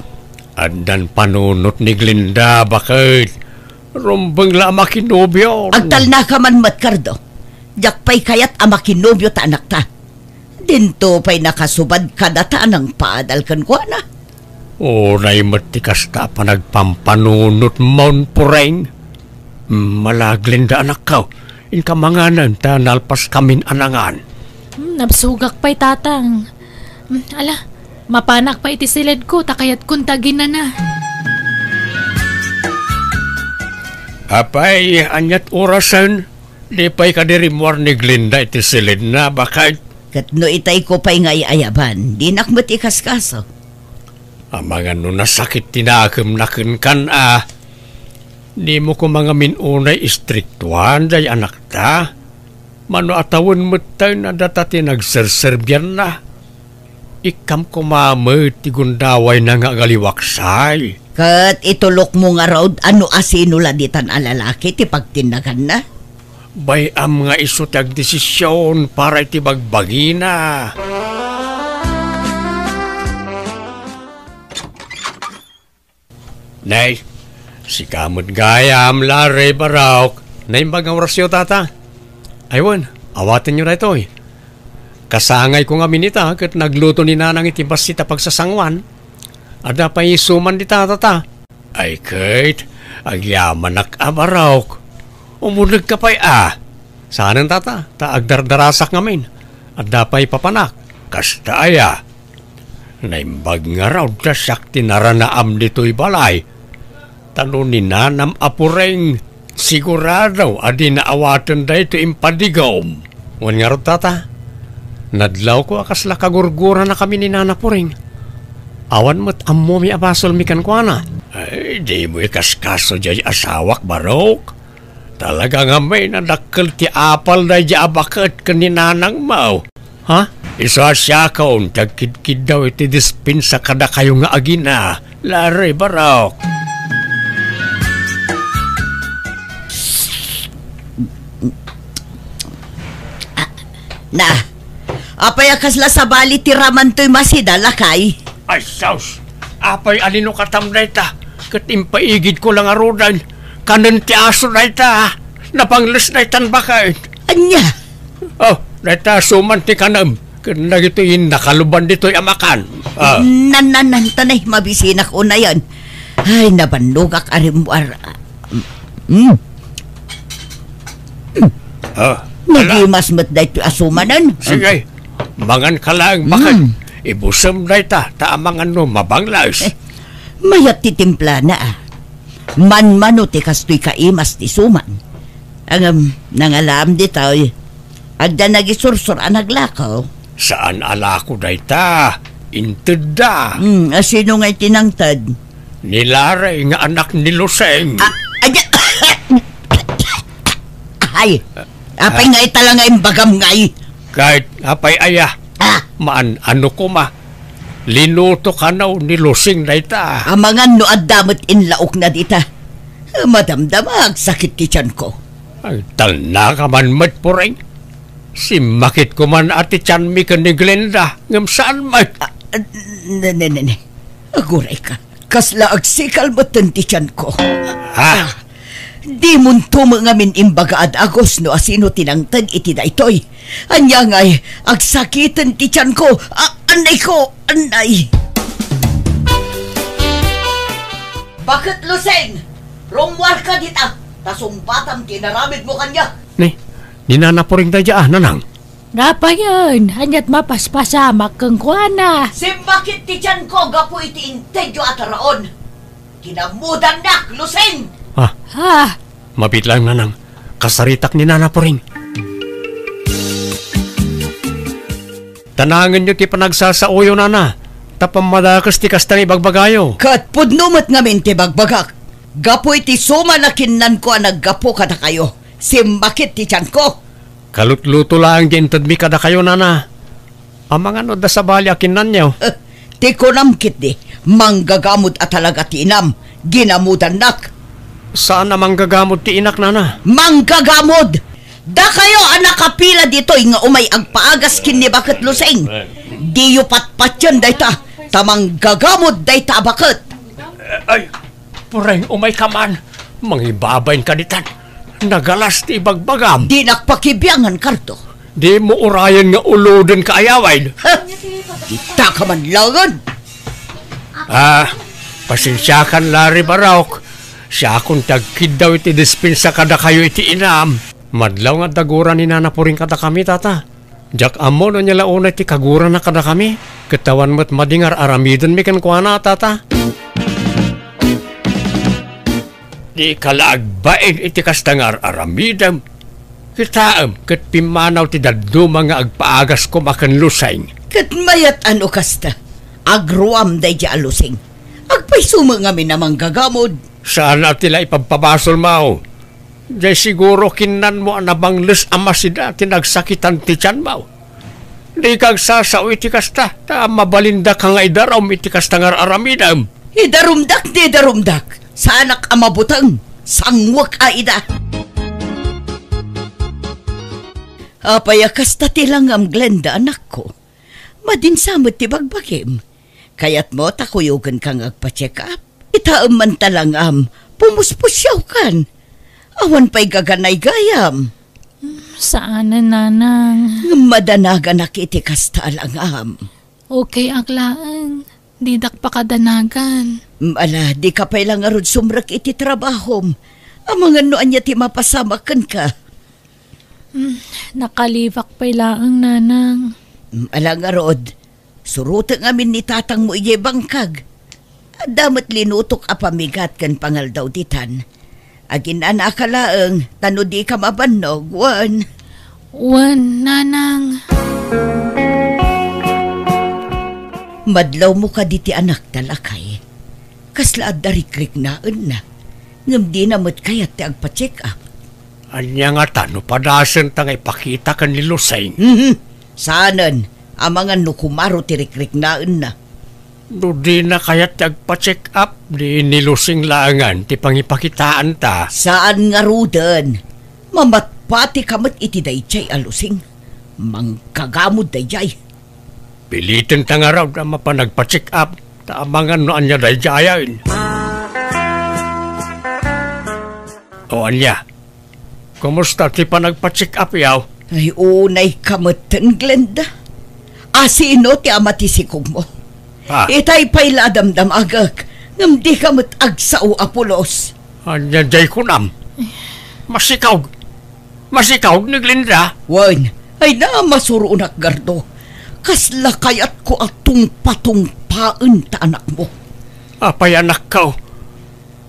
Andan panunot ni Glinda bakit? Rumbeng la makinobyo. Agtal na ka man matkardo. Jakpay kayat amakinobyo ta anak ta. Dinto pay nakasubad kadata ng paadal kan ko na. Oray matikas ta pa nagpampanunot maun pureng. Mala Glinda anak ka. Inkamanganan ta nalpas kamin anangan. Nabsugak pa'y tatang. Ala, mapanak pa iti silid ko, takayat kuntagin na. Apay, anyat orasan, di pa'y kadirimuar ni Glinda iti silid na, bakit? Kat no itay ko pa'y nga iayaban, di nakmat ikaskaso. Amangan no nasakit tinakam nakin kan Di mo ko mga minunay istriktuan day anak ta. Mano atawon mo tayo na datati nagserserbyan na. Ikam kumamay ti gundaway na nga galiwaksay. Kat itulok mo nga raw ano asinula ditan alalaki ti pagtinagan na. Bayam nga iso tag desisyon para iti bagbagi na. Nay, si kamot gayam lare barawk. Naimbagang rasyo tata. Aywan, awatin nyo na ito eh. Kasangay ko nga minita kat nagluto ni nanang itibas sita pagsasangwan. Ada pa isuman di tata. Ay Kate, agyaman nakabarawk. Umulag ka pa'y Saanan tata, taagdardarasak ngamin. Ada pa'y papanak. Kasta aya. Naimbag nga raw dasak tinaranaam dito'y balay. Tanong ni nanam apureng. Sigurado adi naawatan da ito impadigom. Wan nga raw tata. Nadlaw ko akasla kagurgura na kami ni nanapuring. Awan mo't ammo mi abasol mi kankwana. Ay, di mo ikaskaso jay asawak barok. Talaga nga may nadakkel ti apal na jay abakat kaninanang mau. Ha? Isa siya kaon, tagkid-kid daw iti dispensa kada kayo nga agina. Lari, Barok. Na, apay akasla sa bali tiraman to'y masida lakay. Ay, saus. Apay alino katamday ta. Katimpaigid ko lang arudan. Kanan ti aso na ita. Napangles na itan bakit. Anya? Oh, na ita suman ti kanam. Kanda gito'y nakaluban dito'y amakan. Tanay, mabisinak una yan. Ay, nabanugak arimwar. Nagimas mo't da ito asumanan. Sige, mangan ka lang bakit. Ibusam na ita, taamangan no, mabanglas. Mayat ti timpla na Man-mano ti kastoy kaimas ti suman. Ang nangalam di tayo. Agda nagisursur ang naglakaw. Saan alako na ita? Inted da. Sino nga'y tinangtad? Nilaray nga anak ni Luseng. Ay, apay nga italang nga'y bagam nga'y. Kahit apay aya. Maan ano ko ma. Linuto ka na ni Luseng na ita. Amangan no adamot inlaok na dita. Madamdamag sakit ti tiyan ko. Ay, tal na ka man matpuring. Simakit ko man ati tiyan mi ka ni Glenda. Ngam saan man? Ne. Aguray ka. Kasla agsikal mo ti tiyan ko. Ha? Di mun tumangamin imbaga ad agos no asino tinangtag iti da itoy. Anya nga'y agsakitan ti tiyan ko. Anay ko, anay. Bakit Luseng? Rumwar ka dita. Tasumbatam tinaramid mo kanya. Ninanapuring da dyan, nanang. Napa yun, hanyat mapaspasamak kang kuana. Bakit ti tiyan ko gapo iti intedyo at raon? Kinamudan nak, Luseng. Ha? Mabit lang, nanang. Kasaritak ni nanapuring. Tanangan nyo ti panagsasauyo, nana. Tapang madakas ti kastang ibagbagayo. Kat pudnumat ngamin ti bagbagak. Gapo iti suma na kinnan ko ang naggapo kada kayo. Simbakit ti tiyan ko. Kalutluto lang gintad mi kada kayo, nana. Amang ano da sa bali akin nanyaw. Ti konamkit di. Manggagamot at talaga ti inam. Ginamudan nak. Saan na manggagamot ti inak, nana? Manggagamod! Da kayo ang nakapila dito nga umay agpaagas kin ni Bakit Luseng. Di yu patpatyan dayta. Tamang gagamod dayta bakit. Ay, pureng umay ka man. Mangibabayin ka ditan. Nagalas ti bagbagam. Di nakpakibiyangan karto. Di mo urayan nga uloden ka ayawain. Kita ka man langan. Pasensyakan lari Barok. Siya akong tagkid daw iti dispensa kada kayo iti inam. Madlaw nga daguran ni nanapuring kada kami, tata. Jak amo no niya launa iti kaguran na kada kami. Katawan mo't madingar aramidan mi kan kuana, tata. Di kalaagbain iti kastangar aramidam. Kitaam, kat pimanaw ti daduma nga agpaagas ko makan Luseng. Kat mayat ano kasta. Agruam day di alusing. Agpay suma nga minamang gagamod. Saan na tila ipagpabasol mao? Dahil siguro kinan mo ang nabangles amasida tinagsakitan ti tiyan mao. Di kag sasaw iti kasta, ta mabalinda ka nga idarom iti kasta nga aramidam. Idarumdak di darumdak. Sa anak amabutang, sangwak aida. Apaya kasta tilang am Glenda anak ko. Madinsamot ti bagbagim. Kayat mo takuyugan kang agpa-check up. Itaam man talang pumuspusyaw kan. Awan pa'y gaganay gayam. Saan na, nanang? Madanaga na kiti kasta lang Okay, aklaan. Didak pa kadanagan. Ala, di ka pa'y lang arod sumrak iti trabahom. Ang mga noan niya ti mapasamakan ka. Nakalivak pa'y laang, nanang. Ala nga rod, surutang amin ni tatang mo iyay bangkag. Damat linutok a pamigat kan pangal daw ditan. Agin anakalaang, tano di ka mabanog, wan. Wan, nanang. Madlaw mo ka diti anak talakay. Kaslaad darikrik naan na. Ngam di namot kayat ti agpa-check up. Anya nga tano padasan tang ipakita ka ni Luseng. Sanan, Amangan no kumaro tirikrik naan na. No di na kaya't agpa-check up, di nilusing laangan, ti pangipakitaan ta. Saan nga rudan? Mamatpati kamat iti dayjay alusing. Mangkagamod dayjay. Pilitin ta nga raw na mapanagpa-check up, taamangan no anya dayjayain. O anya, kumusta ti panagpa-check up yaw? Ay unay kamatan, Glenda. Asino ti amatisikog mo? Ha? Itay pa'y ladamdam agak, ngam di kamat agsao apulos. Anya jay kunam. Masikaw. Masikaw ni Glenda. Wan, ay na masurunak gardo. Kasla kayat ko atong patungpaan ta anak mo. Apay anak ka.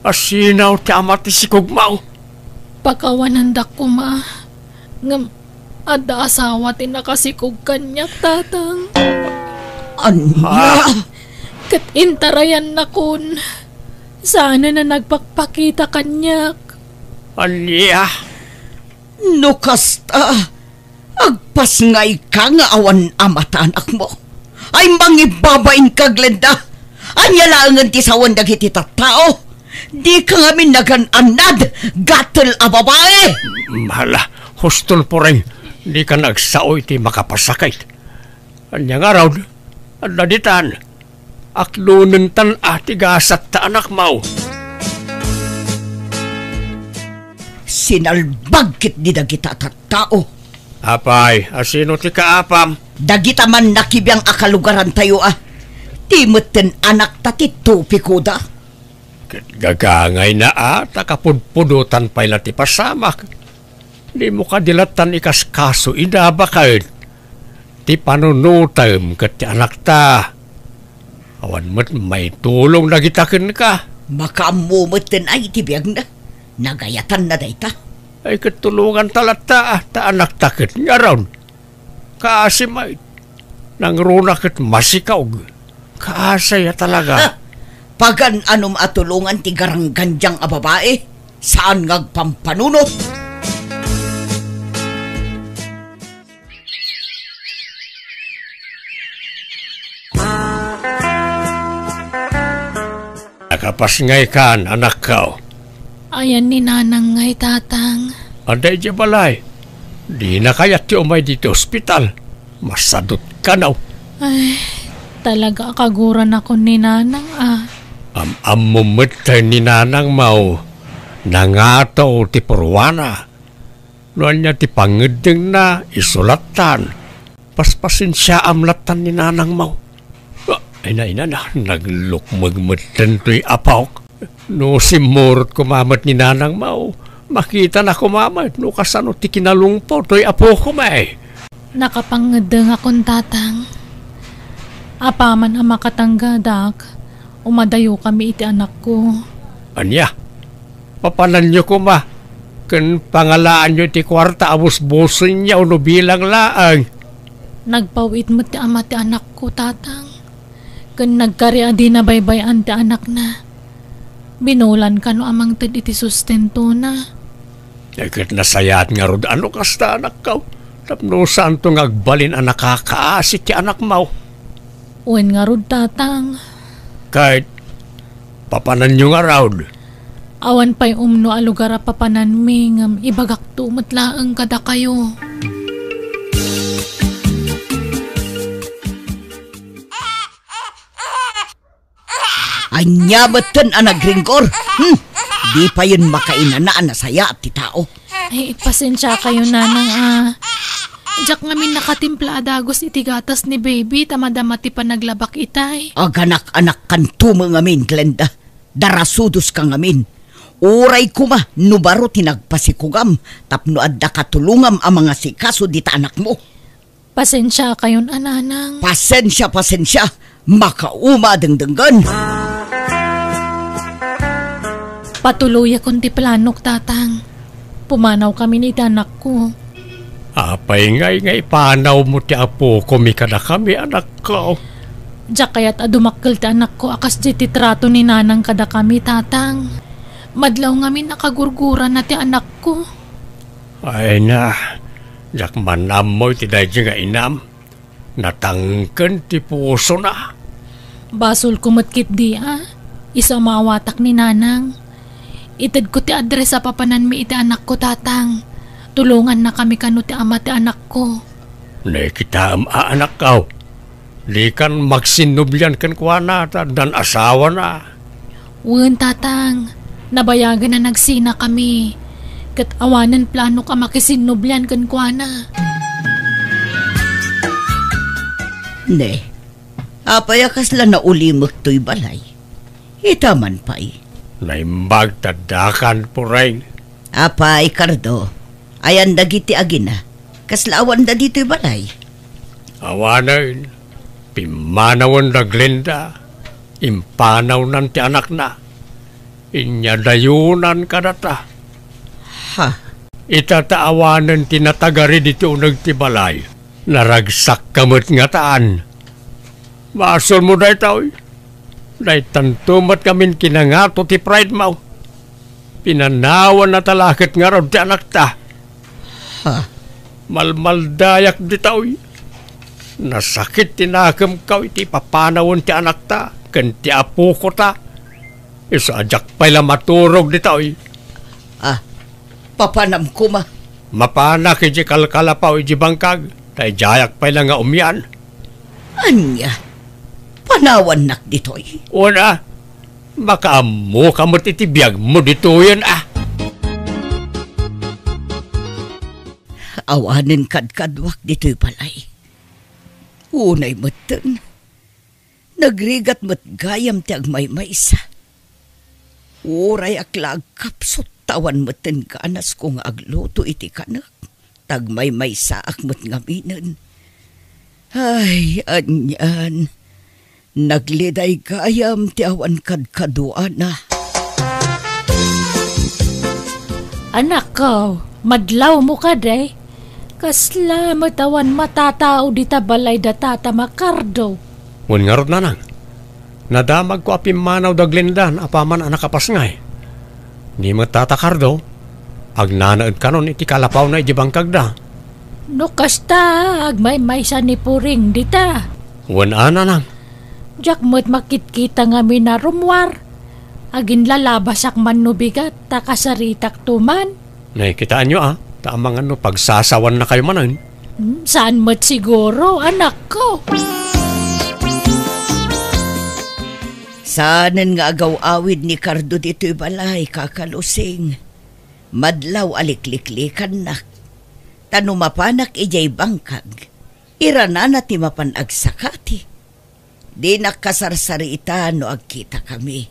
Asinaw ti amat isikog mo. Pakawananda ko ma. Ngam, ada asawa tinakasikog kanyak tatang. Anya? Kat intarayan na kun. Sana na nagpakpakita kanyak. Anya? No kasta, agpas ngay ka nga awan amata anak mo. Ay mangibabain ka, Glenda. Anya laangan ti sawan dagiti tattao. Di ka ngamin nagananad, gatel a babae. Mahala, hustol po rin. Di ka nagsaoy ti makapasakit. Anya nga raw, adaditan, aklunan tan atigasat ta anak mau. Sinalbag kit di dagita tattao. Apay, asino ti kaapam? Dagita man nakibiyang akalugaran tayo Timuten anak tati tupikuda. Gagangay na takapudpudutan pa'y lati pasamak. Di mo kadilatan ikas kaso inabakad. Ti panunutam kat ti anak ta. Awan mo't may tulong na gitakin ka. Makamumuten ay tibiyag na. Nagayatan na dayta. Ay katulungan talata ta anak takit nga raon. Kaasi may nangruna kat masikaw. Kaasaya talaga. Pagan anum atulungan ti garanggandyang a babae. Saan ngagpampanunot? Nakapasngay kan anak ka. Ayan ni nanang ngay tatang. Anday di balay. Di na kayat ti umay dito ospital. Masadot ka na. Ay, talaga kaguran ako ni nanang Amumutay ni nanang mau. Nangataw ti purwana. Noan niya ti pangedeng na isulatan. Paspasin siya amlatan ni nanang mau. Ay na, naglukmagmatan to'y apawk. No simurot kumamat ni nanang mau. Makita na kumamat. No kasano ti kinalungpo to'y apo kumay. Nakapangedeng akong tatang. Apaman ang makatanggadak. Umadayo kami iti anak ko. Anya? Papanan niyo kuma. Kan pangalaan niyo ti kwarta abus-busin niya uno bilang laang. Nagpawit mo ti ama ti anak ko, tatang. Kan nagkarya di na baybayan ti anak na. Binulan ka no amang tid iti sustento na. Ikit nasayat nga rod ano kasta anak ka. Tapno saan to ngagbalin ang nakakaasit ti anak mo. Uwen nga rod, tatang. Kahit papanan niyo nga raw. Awan pa'y umno a lugar a papanan mi ngam ibagak tumatlaang kada kayo. Anyabatan ang nagringgor. Di pa yun makainanaan na saya at ti tao. Ay, pasensya kayo nanang Diyak ngamin nakatimpla adagos iti gatas ni baby tamadamati pa naglabak itay. Aganak-anak kan tumang amin, Glenda. Darasudos kang amin. Uray kuma, nubaro tinagpasikugam. Tapno adda katulungam ang mga sikaso dita anak mo. Pasensya kayon ananang. Pasensya. Makauma dengdenggan. Patuloy akong ti planok, tatang. Pumanaw kami ni anak ko. Apay ngay panaw mo ti apo kumikada kami anak ko. Diyak kaya't adumakkel ti anak ko akas di ti trato ni nanang kada kami, tatang. Madlaw ngamin nakagurguran na ti anak ko. Ay na, diyak manam mo ti dahi nga inam. Natangken ti puso na. Basol kumatkit di Isa mawatak ni nanang. Itad ko ti address sa papanan mi iti anak ko tatang. Tulungan na kami kano ti ama ti anak ko. Kita anak kaw. Di kan magsinubyan kan kuha na dan asawa na. Wen tatang. Nabayagan na nagsina kami. Kat awanan plano ka makisinubyan kan kuha na. Ne, apayakas lang na ulimot to'y balay. Itaman pa'y. Naimbag tadakan po rin. Apay, Cardo. Ayan dagiti agina. Kaslawan da dito'y balay. Awanan, pimanawan da Glenda. Impanaw nan ti anak na. Inyadayunan ka data. Ha? Itataawanan tinatagari dito nagtibalay. Naragsak kamot nga taan. Masol mo dahi tao. Dahi tantumat kamin kinangato ti pride mo. Pinanawan na talakit nga ron ti anak ta. Ha? Malmaldayak di tao. Nasakit tinakam kaw iti papanawon ti anak ta. Kan ti apo ko ta. Isadyak pala maturog di tao. Papanam ko ma. Mapanak iti kalkalapaw iti bangkag. Tay jayak pa lang nga umyan. Anya? Panawan nak dito'y. Una, makaamu ka mo titibiyag mo dito yan Awanin kadkadwak dito'y balay. Unay matan. Nagrigat mat gayam ti agmaymaysa. Uray aklag kapsot tawan matan ganas kung agluto iti kanak. Tagmay saak mo't ngaminan. Ay, anyan. Nagliday gayam ti awan kadkaduan na. Anak ko, madlaw mo ka day. Kasla matawan matatao di tabalay da tata Macardo. Wan nga rod nanang. Nadamag ko apimanaw da Glendan apaman anak kapas ngay. Ni matata Cardo. Agnanaad kanon iti kalapaw na ijibangkag da. No kasta, agmay sa ni Puring dita. Wan nang. Jak mo't makitkita nga minarumwar. Agin lalabasak man no bigat, takasaritak tuman. Nakikitaan nyo Taamang pagsasawan na kayo manan. Saan mo't siguro, anak ko? Saanan nga agaw-awid ni Cardo dito'y balay, kakalusing. Madlaw alikliklikan nak. Tanumapanak ijay bangkag. Irana na ti mapanag sakati. Di nakasarsarita no agkita kami.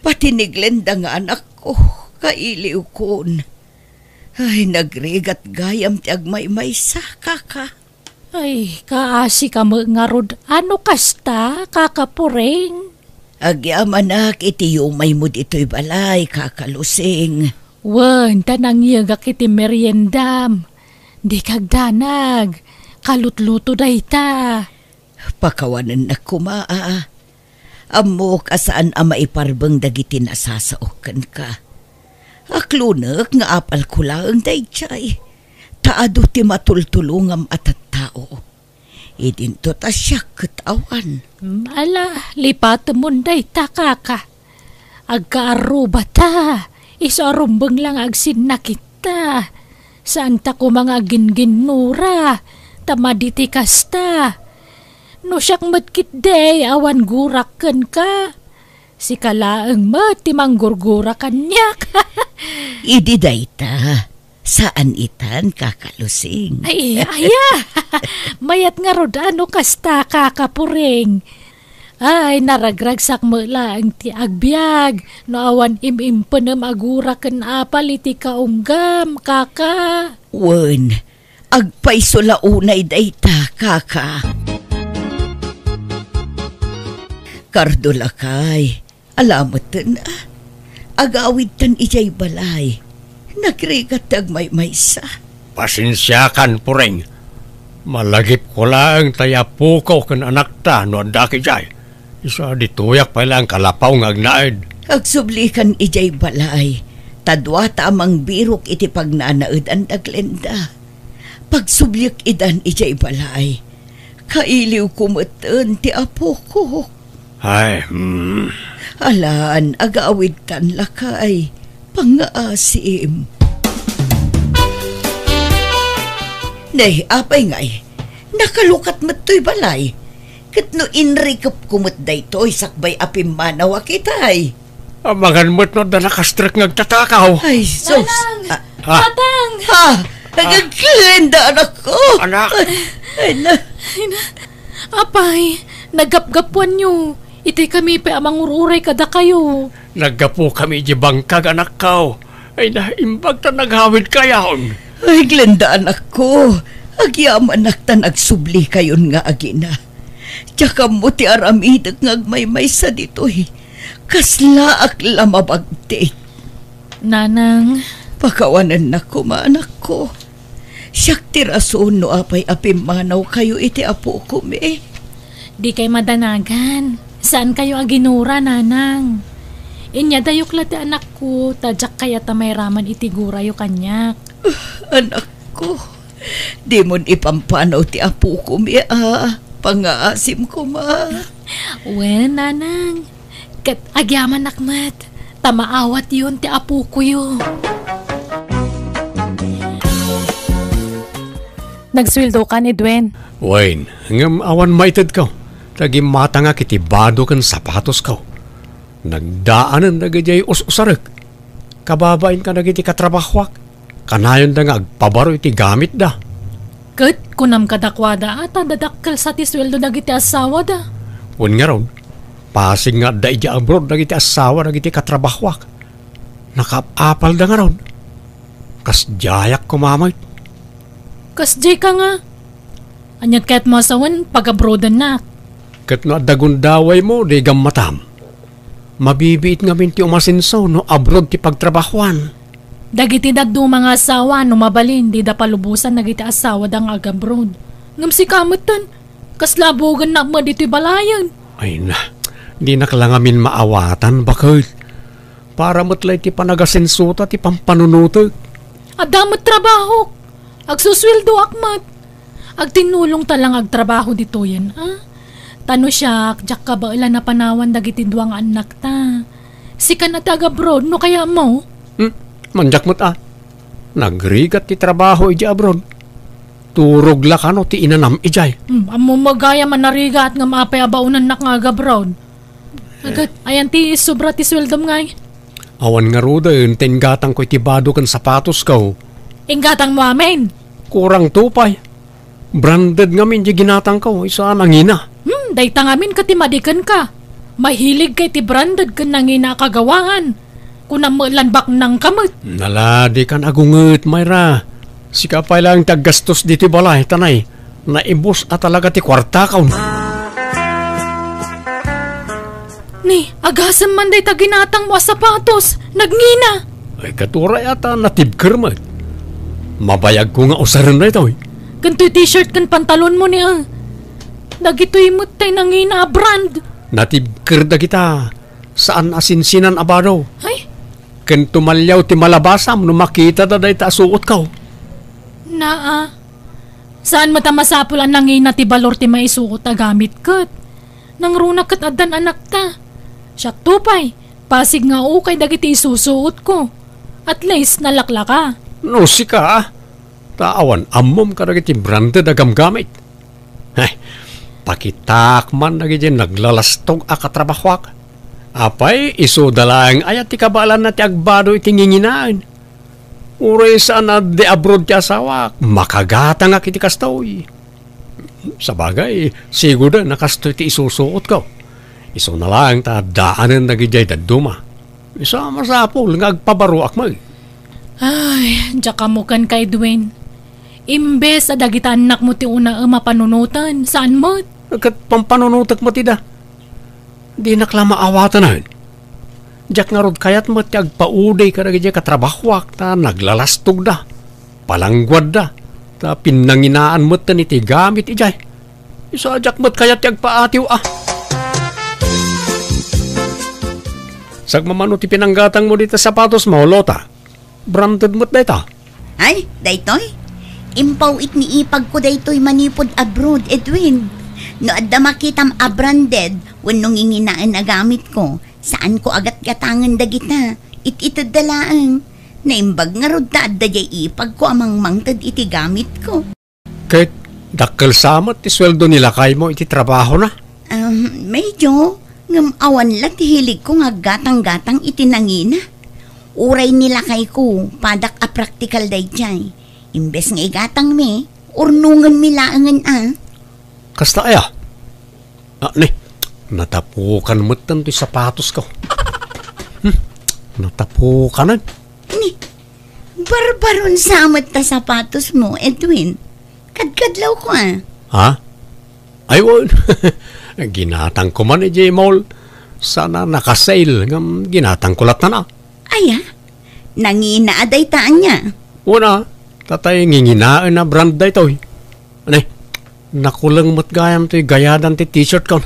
Pati ni Glenda nga anak ko, kailiw kon. Ay, nagrigat gayam ti agmaymaysa, kaka. Ay, kaasi ka mo nga rod. Ano kasta, kakapuring? Agyamanak iti umay mo dito'y balay, kakalusing. Wan, tanang yagak iti meriendam. Di kagdanag. Kalutluto day ta. Pakawanan na kumaa. Amo kasaan ama iparbang dagiti nasasaokan ka. Aklunak nga apal ko lang day chay. Taado ti matultulungam at tao. Idinto ta siya katawan. Ala, lipat mo day ta kaka. Agkaaruba ta. Isarumbang lang agsin na kita. Saan ta ko mga ginginura. Tamaditi kasta. No siyak matkit day awan gurakan ka. Si kalaang timang gurgura kanyak. Idi day ta. Saan itan kakalusing? Ay, mayat nga rod ano kasta kakapuring. Ay, naragragsak mo lang ti agbyag. No awan imimpanam agura kan apal iti kaunggam, kaka. Wen, agpaiso launay dayta, kaka. Cardo lakay, alamot na. Agawid tan ijay balay. Nagrigat agmaymaysa. Pasensyakan po rin. Malagip ko lang taya pukaw kan anak ta no andaki jay. Isa dituyak pa lang kalapaw ng agnaid. Agsublikan ijay balay. Tadwa tamang birok iti pagnanaid ang Glenda. Pagsublik idan ijay balay. Kailiw kumatan ti apo ko. Ay, Alaan, agaawid tan lakay. Pangaasim. Nay, apay ngay. Nakalukat mo to'y balay. Kat no inrikap kumot day to'y sakbay apim manawa kitay. amagan mo't no da nakastrak ngagtatakaw. Ay, sos. Tatang! Ha! Nagagklenda anak ko. Anak! Ay, na. Apay, nagapgapuan nyo. Iti kami pa amang ururay kada kayo. Naggapo kami di bangkag anak kao. Ay naimbag ta naghawid kayaon. Ay, glenda anak ko. Agyaman nakta nagsubli kayon nga agina. Tsaka mo ti aramidag ngagmaymay sa dito'y. Kasla ak lamabagti. Nanang, Pakawanan na ko, maanak ko. Siyak ti rason no apay apim manaw kayo iti apo ko me. di kay madanagan. Saan kayo aginura, nanang? Inya dayok lati anak ko, tadyak kaya ta may raman itigura yu kanyak. Anak ko, di mon ipampanaw ti apo ko me Pangaasim ko ma. Well, nanang, kat agyaman nakmat. Tamaawat yun ti apo ko yu. Nagswildo ka ni Dwen. Wayne, ngam awan maitid ka. Tagi mata nga kiti bado kan sapatos ka. Nagdaanan na gajay us-usarik. Kababain ka na giti katrabahwak. Kanayon da nga agpabaro iti gamit da. Kat, kunam kadakwada at dadakkel sa tisweldo na giti asawa da. Wan nga ron, pasig nga da iti abroad na giti asawa na giti katrabahwak. Nakapapal da nga ron. Kas jayak kumamay. Kas jay ka nga. Anyat kaya't masawan pag-abroadan na. Kat no dagundaway mo, di gammatam. Mabibiit nga minti umasinsaw no abroad ti pagtrabahuan. Dagiti daddo mga asawa no mabalin di da palubusan nagiti asawa dang agabroad. Ngam si kamutan, kas labogan na mo dito'y balayan. Ay na, di naklangamin maawatan bakit? Para matlay ti panagasensuta ti pampanunuto. Adamot trabaho. Agsusweldo akmat. Agtinulong talang agtrabaho dito yan, ha? Tano siya, jak ka ba ilan na panawan dagiti duwang anak ta? Sika na taga-abroad, no kaya mo? Manjak mo't nagrigat ti trabaho iji abroad. Turog la ka no ti inanam ijay. Amo magaya manariga at nga maapay abaunan nak nga agabroad. Agad, ayan ti sobra ti sweldom ngay. Awan nga ruda yun, gatang ko'y tibado kan sapatos ka. Inggatang mo amin. Kurang tupay. Branded nga min di ginatang ka, isa nangina. Dayta ngamin katimadikan ka. Mahilig kay ti branded ka nangina kagawaan. Kunang malanbak ng kamot. Naladi kan agunget, Mayra. Sika pa lang taggastos dito balay, tanay. Naibos at talaga ti kwarta ka. Ni, agasam man day taginatang mo sapatos. Nagngina. Ay katura yata natibker mo. Mabayag ko nga usaran na ito. Ganto'y t-shirt kan pantalon mo niya. Dagito'y mutay nangina brand. Natibker da kita. Saan asinsinan abado? Ay, Ken tumalyaw ti malabasam no makita da day taasuot ka. naa. Saan matamasapul ang nangina ti balor ti maisuot a gamit kat? Nang runa kat adan anak ta. Siya tupay. Pasig nga ukay dagiti isusuot ko. At least nalakla ka. No sika taawan amom ka dagiti branded agam gamit. Ay, pakitakman na giti naglalastog a katrabahwak. Apay, iso dalang ayat ti kabalan na ti agbado iti nginginaan. Uray saan na di abroad ti asawa, makagata nga kiti kastoy. Sa bagay, siguro nakastoy ti isusuot ko. Iso na lang ta daanan na gijay daduma. Isa masapol nga agpabaruak mo. Ay, tsaka mo kan kay Dwayne. Imbes a dagita anak mo ti una mapanunutan. Saan mo? Kat pampanunutak mo ti da. Di nakla maawatan na yun. Diyak nga rod kayat mo ti agpauday ka na gijay katrabahwak ta naglalastog da. Palangguad da. Ta pinanginaan mo ta ni ti gamit ijay. Isa diyak mo kayat ti agpaatiw Sagmamano ti pinanggatang mo dito sapatos mo, Lota. Branded mo't na ito. Ay, daytoy? Impaw it ni ipag ko daytoy manipod abroad, Edwin. No adda makitam a branded wenno nginginaan na gamit ko. Saan ko agat gatangan dagita? Ititad dalaan. Naimbag nga rod ta adda jay ipag ko amang mangtad iti gamit ko. Kahit dakkel samat ti sweldo nila kay mo iti trabaho na. Medyo ngam awan lat hilig ko nga gatang-gatang iti nangina. Uray nila kay ko padak a practical day jay. Imbes nga igatang me, urnungan milaangan Kasta aya. Natapukan mo tanto sapatos ko. Natapukanan. Ni, barbaron samat ta sapatos mo, Edwin. Kadkadlaw ko Ha? Aywan. Ginatang ko man Mall. Sana nakasale. Ginatang ko lahat na. Aya, nanginaaday taan niya. Una, tatay nginginaan na brand da ito. Nakulang mat gayam to gayadan ti t-shirt ko.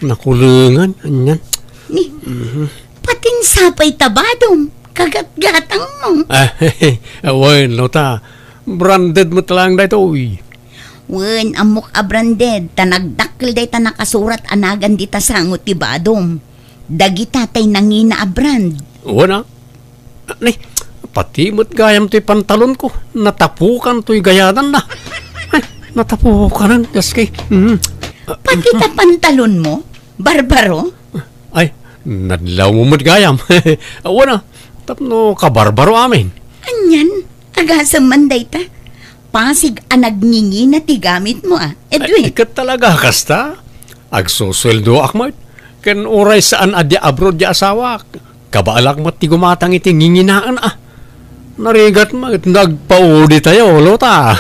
Nakulangan. Anyan. Ni, patin sapay tabadom. Kagat-gatang mo. Awan, lota. Branded mo talang da ito. Wen, amok a branded. Tanagdakil day ta nakasurat anagan di ta sangot ti badom. Dagita tay nangina a brand. Una. Pati mo't gayam to'y pantalon ko. Natapukan to'y gayadan na. Natapukan. Just kay. Pati ta pantalon mo? Barbaro? Nadlaw mo mo't gayam. Una. Tapno kabarbaro amin. Anyan, agasam manday ta. Pasig anagningi na ti gamit mo Edwin. Ikat talaga kasta. Agsusweldo akmat. Ken oray saan adya abroad di asawa. Kabaalak mo ti gumatang iti nginginaan Narigat mo, nagpaudi tayo, lota.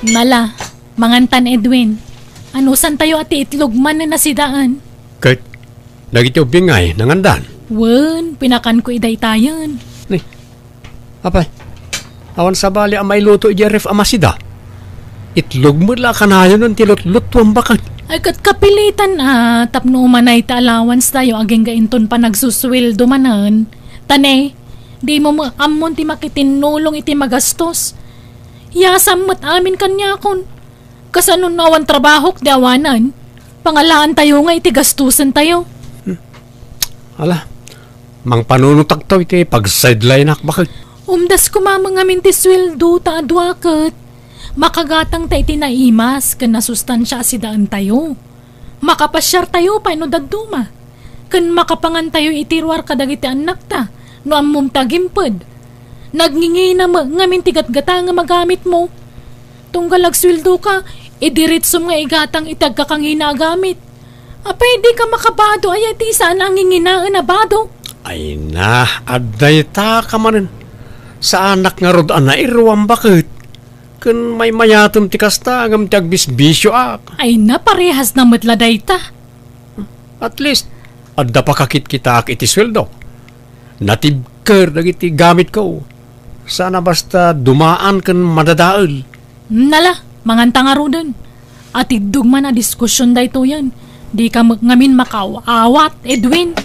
Nala, mangantan Edwin. Anusan tayo ati itlog man na nasidaan? Kahit nagitiw bingay, nangandan. Wen, pinakan ko iday tayan. Apay, awan sa bali ang may luto ijaref amasida. Itlog mo la kanayon ng tilot-lutwang bakag. Ay kat kapilitan tapno manay ta allowance tayo aging gainton pa nagsusweldo manan. Tane, di mo amon ti makitinulong iti magastos. Yasam mat amin kanya kon. Kasanon nawan trabahok di awanan. Pangalaan tayo nga iti gastusan tayo. Ala, mang panunutag to iti pag-sideline bakag. Umdas kumamang amin ti sweldo ta adwakat. Makagatang ta iti naimas kan nasustansya si daan tayo. Makapasyar tayo pa no dagduma. Kan makapangan tayo itirwar kadag iti anak ta no ammum tagimped. Nagngingi na ngamin tigat-gata nga magamit mo. Tunggal agsweldo ka, idiritsom nga igatang itagka kang hinagamit. Apay di ka makabado ay iti saan ang nginginaan na bado. Ay na, aday ta ka manin. Sa anak nga rod na irwang bakit. Kun may mayatom ti kasta agam ti agbisbisyo Ay na parehas na matladay ta. At least, adda pa kakit kita iti sweldo. Natibker dagiti gamit ko. Sana basta dumaan kan madadaol. Nala, manganta nga rodan. At idugman na diskusyon da ito yan. Di ka ngamin makaawat, Edwin.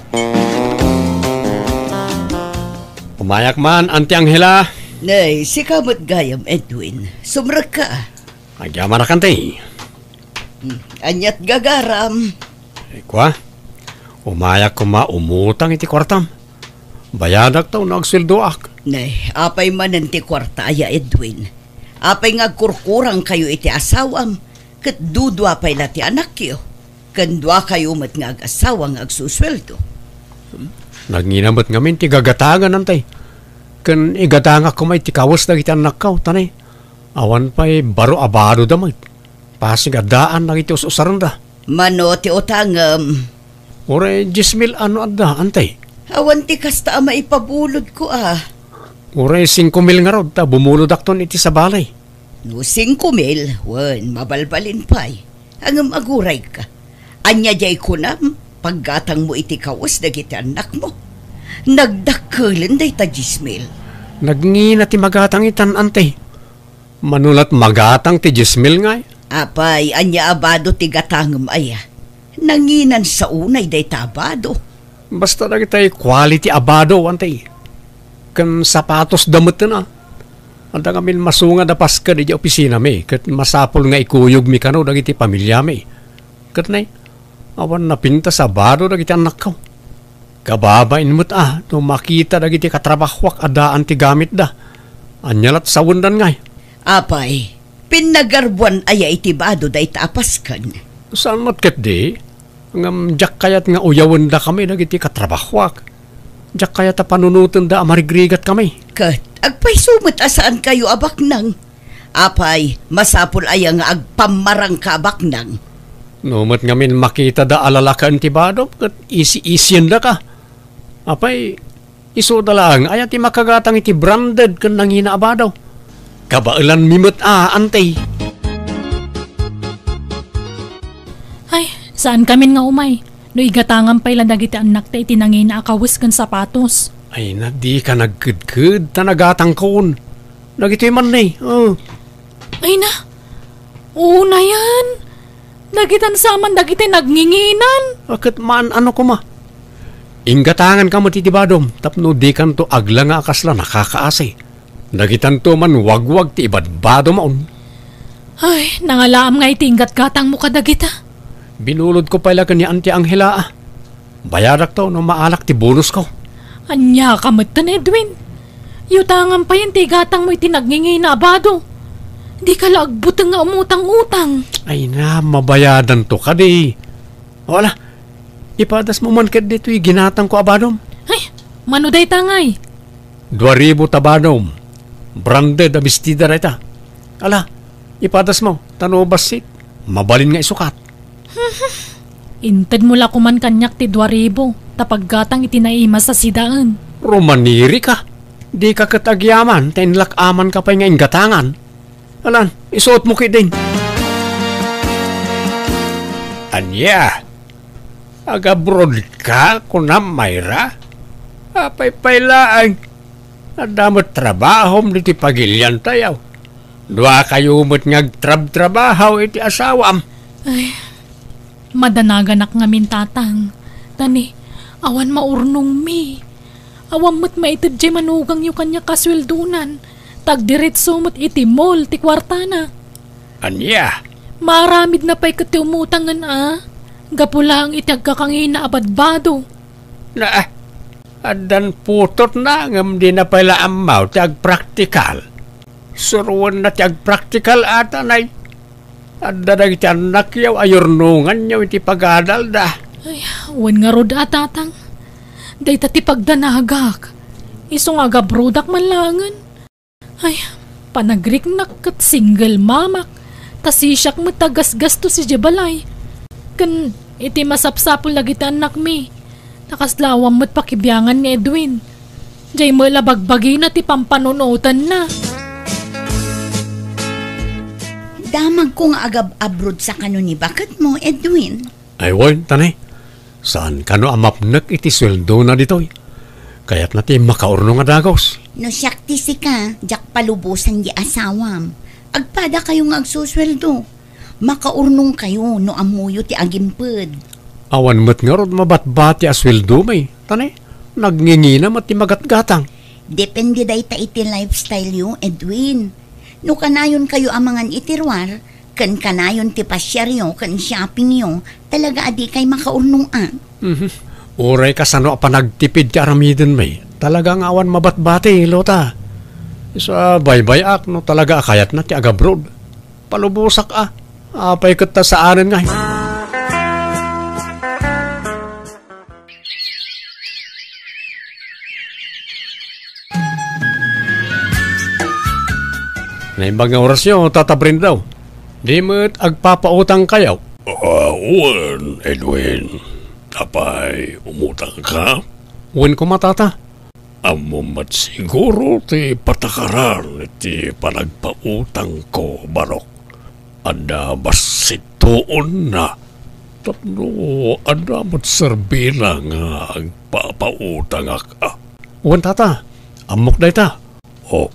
Umayak man, Auntie Angela. Nay, si kamot gayam, Edwin. Sumrag ka. Agyaman na kante. Anyat gagaram. Kwa, umayak ko umutang iti kwartam. Bayadak taw nagsweldoak. Nay, apay manan ti kwarta aya, Edwin. Apay nga kurkurang kayo iti asawam. Kat dudwa pay na ti anak yo. Kandwa kayo mat nga ag-asawang agsusweldo. Nagnginamot ngamin ti gagatangan nantay. Kan igatanga ko may tikawas na kita anak ka, tanay. Awan pa'y baro abado damay. Pasig adaan na iti usaran da. Mano ti otangam. Ure, 10,000 ano adda, antay. Awan ti kasta maipabulod ko Ure, 5,000 nga rod, ta bumulod akton iti sa balay. No 5,000, wan, mabalbalin pa'y. Angam aguray ka. Anya jay kunam, paggatang mo iti kawas na iti anak mo. Nagdakulan day ta 10,000. Nagngina ti magatang itan, antay. Manulat magatang ti 10,000 nga. Apay, anya abado ti gatangam aya. Nanginan sa unay day ta abado. Basta na kita'y quality abado, antay. Kan sapatos damit na. Anda ngamin masunga da paska di opisina mi. Kat masapol nga ikuyog mi kano dagiti pamilya mi. Kat nay, awan na pinta sa baro dagiti anak ko. Kababain mo't no makita dagiti katrabahwak adaan ti gamit da. Anyalat sa wundan ngay. Apay, pinagarbuan aya itibado da itaapaskan. Saan mo't kat di? Ngam jak kayat nga uyawan da kami dagiti katrabahwak. Jak kayat panunutan da amarigrigat kami. Kat, agpay sumot asaan kayo abak nang. Apay, masapol aya nga agpamarang ka abak nang. Numat ngamin makita da alalakaan ti badom, kat isi-isyan da ka. Apay, iso da lang, ayat ti makagatang iti branded kan nang hinaabadaw. Kabailan mimot antay. Ay, saan kami nga umay? No igatangan pa ilan dagiti anak ta itinangin na akawis kan sapatos. Ay na di ka nagkudkud, tanagatang kon. Nagito'y man na Ay na, oo na yan. Dagitan saman dagiti nagnginginan. Akit man ano ko ma? Inggatangan ka matitibadom, tapno di kan to agla nga akasla nakakaasi. Nagitan to man wagwag ti ibadbado maon. Ay, nangalaam nga itinggat gatang mo kadagita. Binulod ko pala kanya Auntie Angela Bayarak to no maalak ti bonus ko. Anya kamatan Edwin. Yutangan pa yan ti gatang mo itinagngingay na abado. Di ka lagbutang nga umutang-utang. Ay na, mabayadan to ka di. Wala, ipadas mo man kat dito ginatang ko abadom. Ay, manuday tangay. 2,000 tabadom. Branded a bestida na ita. Ala, ipadas mo, tanobasit. Mabalin nga isukat. Inted mo la kuman kanyak ti 2,000. Tapaggatang itinaima sa sidaan. Romaniri ka. Di ka katagyaman, tenlak-aman ka pa nga ingatangan. Alan, isuot mo din. Anya, agabroad ka kunam Mayra? Apay-paylaan. Adamot trabahom diti pagilyan tayaw. Dua kayo mo't ngagtrab-trabahaw iti asawam. Ay, madanaganak nga min tatang. Tani, awan maurnong mi. Awan mo't maitid jay manugang yu kanya kasweldunan. Tagdiretso mo't iti mall ti kwartana. Anya? Maramid na pa'y kati umutangan Gapula ang itagkakangina abadbado. Na, adan putot na ngam di na pala amaw ti agpraktikal. Suruan na ti agpraktikal ata nay. Adda na iti anak yaw ayornungan yaw iti pagadal da. Ay, wan nga rod atatang. Day tati pagdanagak. Isong agabrodak manlangan. Ay, panagrik-nak kat single mamak. Tasisyak mo tagas-gasto si Jabalay. Kan iti masapsapol lagi ta anak mi. Nakaslawang mo't pakibiyangan ni Edwin. Jay mo labagbagi na ti pampanunutan na. Damag kong agab-abroad sa kanuni. Bakit mo, Edwin? Ay, wan, tanay. Saan kano amapnak iti sweldo na ditoy? Kaya't natin makaurno nga dagos. No syakti si ka, jak palubusan di asawam. Agpada kayo nga agsusweldo. Makaurnong kayo no amuyo ti agimped. Awan mo't nga rod mabatbati a sweldo may. Tanay, nagngingina mat ti magatgatang. Depende day ta iti lifestyle yu, Edwin. No kanayon kayo amangan itirwar, kan kanayon ti pasyar yu, kan shopping yu, talaga adi kay makaurnong Uray ka sano pa nagtipid ti aramidin may. Talagang awan mabatbati, Lota. Sa baybayak no talaga akayat na ti agabrod. Palubusak apay kita sa anin nga. Naimbang nga orasyon, tatabrin daw. Di mo't agpapautang kayaw. Uwan, Edwin. Apay, umutang ka? Uwan ko matata. Amumat siguro ti patakaran ti panagpautang ko, Barok. Ada basitoon na. Tapno, ada mo't serbila nga agpapautang ka. Uwan tata, amok day ta. O,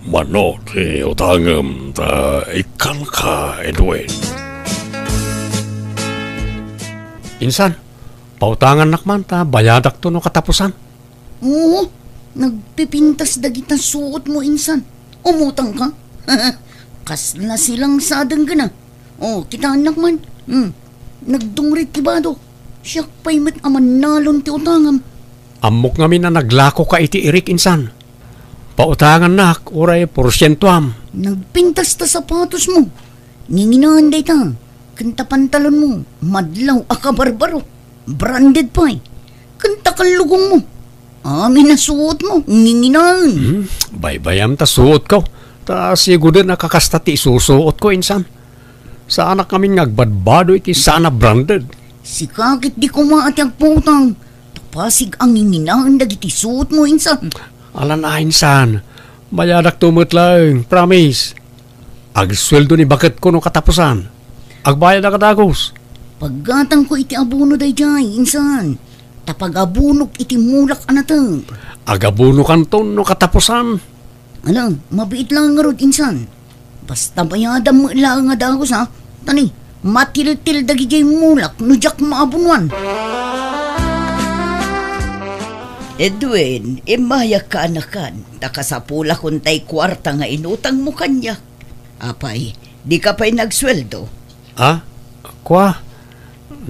mano ti utangam ta ikan ka, Edwin. Insan, pautangan nakman ta, bayadak to no katapusan. Oo, nagpipintas dagitang suot mo, insan. Umutang ka? Kas na silang sadang gana. Kita anak man. Nagdungrit kibado. Siyak pa'y mat aman nalon ti utangam. Amok ngamin na naglako ka iti irik insan. Pautangan nak, uray porsyentuam. Nagpintas ta sapatos mo. Nginginaan day ta. Kanta pantalon mo. Madlaw aka barbaro. Branded pa eh. Kanta kalugong mo. Amin na suot mo. Nginginaan. Baybayam ta suot ko. Ta siguro na kakasta ti isusuot ko insan. Sa anak kami ngagbadbado iti sana branded. Si kakit di kumaati ang putang. Tapasig ang nginginaan dagiti suot mo insan. Alan na insan. Mayadak tumut lang. Promise. Agsweldo ni bakit ko no katapusan. Agbayad na kadagos. Paggatang ko iti abuno day jay insan. Tapag-abunok iti mulak anatang. Agabuno kanton no katapusan. Alam, mabiit lang nga rod insan. Basta bayadam mo ilang nga dagos ha. Tani, matil-til dagi jay mulak no jak maabunuan. Edwin, imayak ka anakan. Takasapula kuntay kwarta nga inutang mo kanya. Apay, di ka pa'y nagsweldo. Kwa?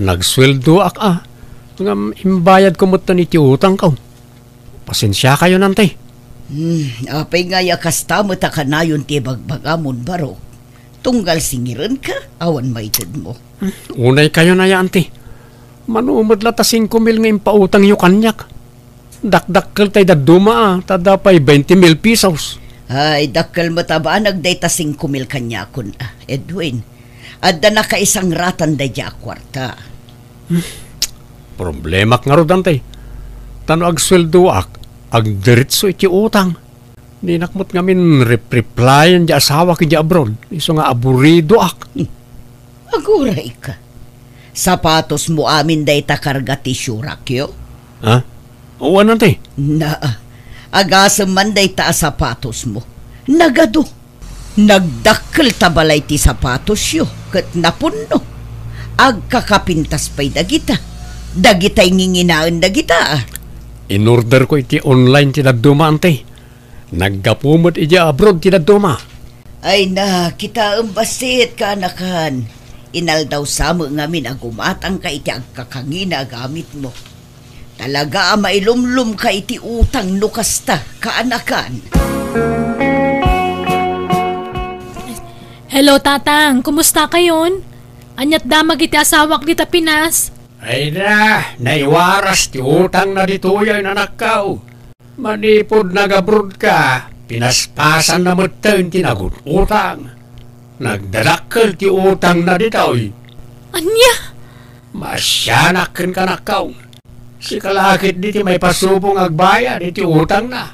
Nagsweldo Nga imbayad ko mo ito iti utang ko. Pasensya kayo nantay. Apay nga yakasta mo ta kanayon ti bagbagamon barok. Tunggal singiran ka, awan maited mo. Unay kayo na ya, ante. Manumad la ta 5,000 nga impautang yu kanyak. Dakdakkel tay daduma tada pa'y 20,000 pesos. Ay, dakkel mo taba nagdayta 5,000 kanya kun, Edwin. Adda na ka isang ratan day ja kwarta. Problema nga ro dantay. Tano agsweldo ag diretso iti utang. Ninakmot ngamin replyan di asawa ki di abroad. Iso nga aburido Aguray ka. Sapatos mo amin day takarga ti syurakyo? Oo nantay. Agasam man day ta sapatos mo. Nagado. Nagdakkel tabalay ti sapatos yo. Kat napunno. Agkakapintas pa'y dagita. Dagita'y nginginaan dagita. In-order ko iti online ti daduma, ante. Nagkapumot iti abroad ti daduma. Ay na, kita basit ka anakan. Inal daw samo ngamin agumatang ka iti agkakangina gamit mo. Talaga mailumlum ka iti utang nukasta kaanakan. Hello, tatang. Kumusta kayon? Anyat damag iti asawak dita Pinas. Ay na, naiwaras ti utang na dituya na nakaw. Manipod nagabrod ka, pinaspasan na matan tinagot utang. Nagdadakkel ti utang na ditoy. Anya? Masyanakin ka nakaw. Si kalakit diti may pasubong agbayad iti utang na.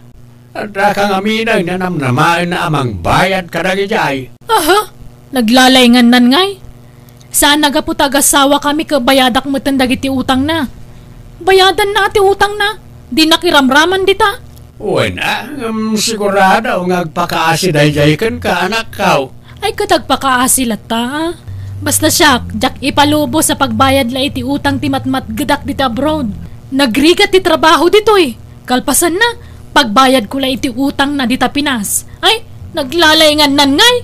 At kang aminay na namnamain na amang bayad kadagijay. Naglalayngan nan ngay. Saan nagaputag asawa kami kabayadak mo dagiti utang na. Bayadan na ati utang na. Di nakiramraman dita. Uy na, sigurado ngagpakaasiday-jay kan ka anak kaw. Ay katagpakaasilat ta. Basta siya, jak ipalubo sa pagbayad la iti utang ti matmatgadak dita abroad. Nagrigat ti trabaho dito eh. Kalpasan na, pagbayad ko la iti utang na dita Pinas. Ay, naglalayngan nan ngay.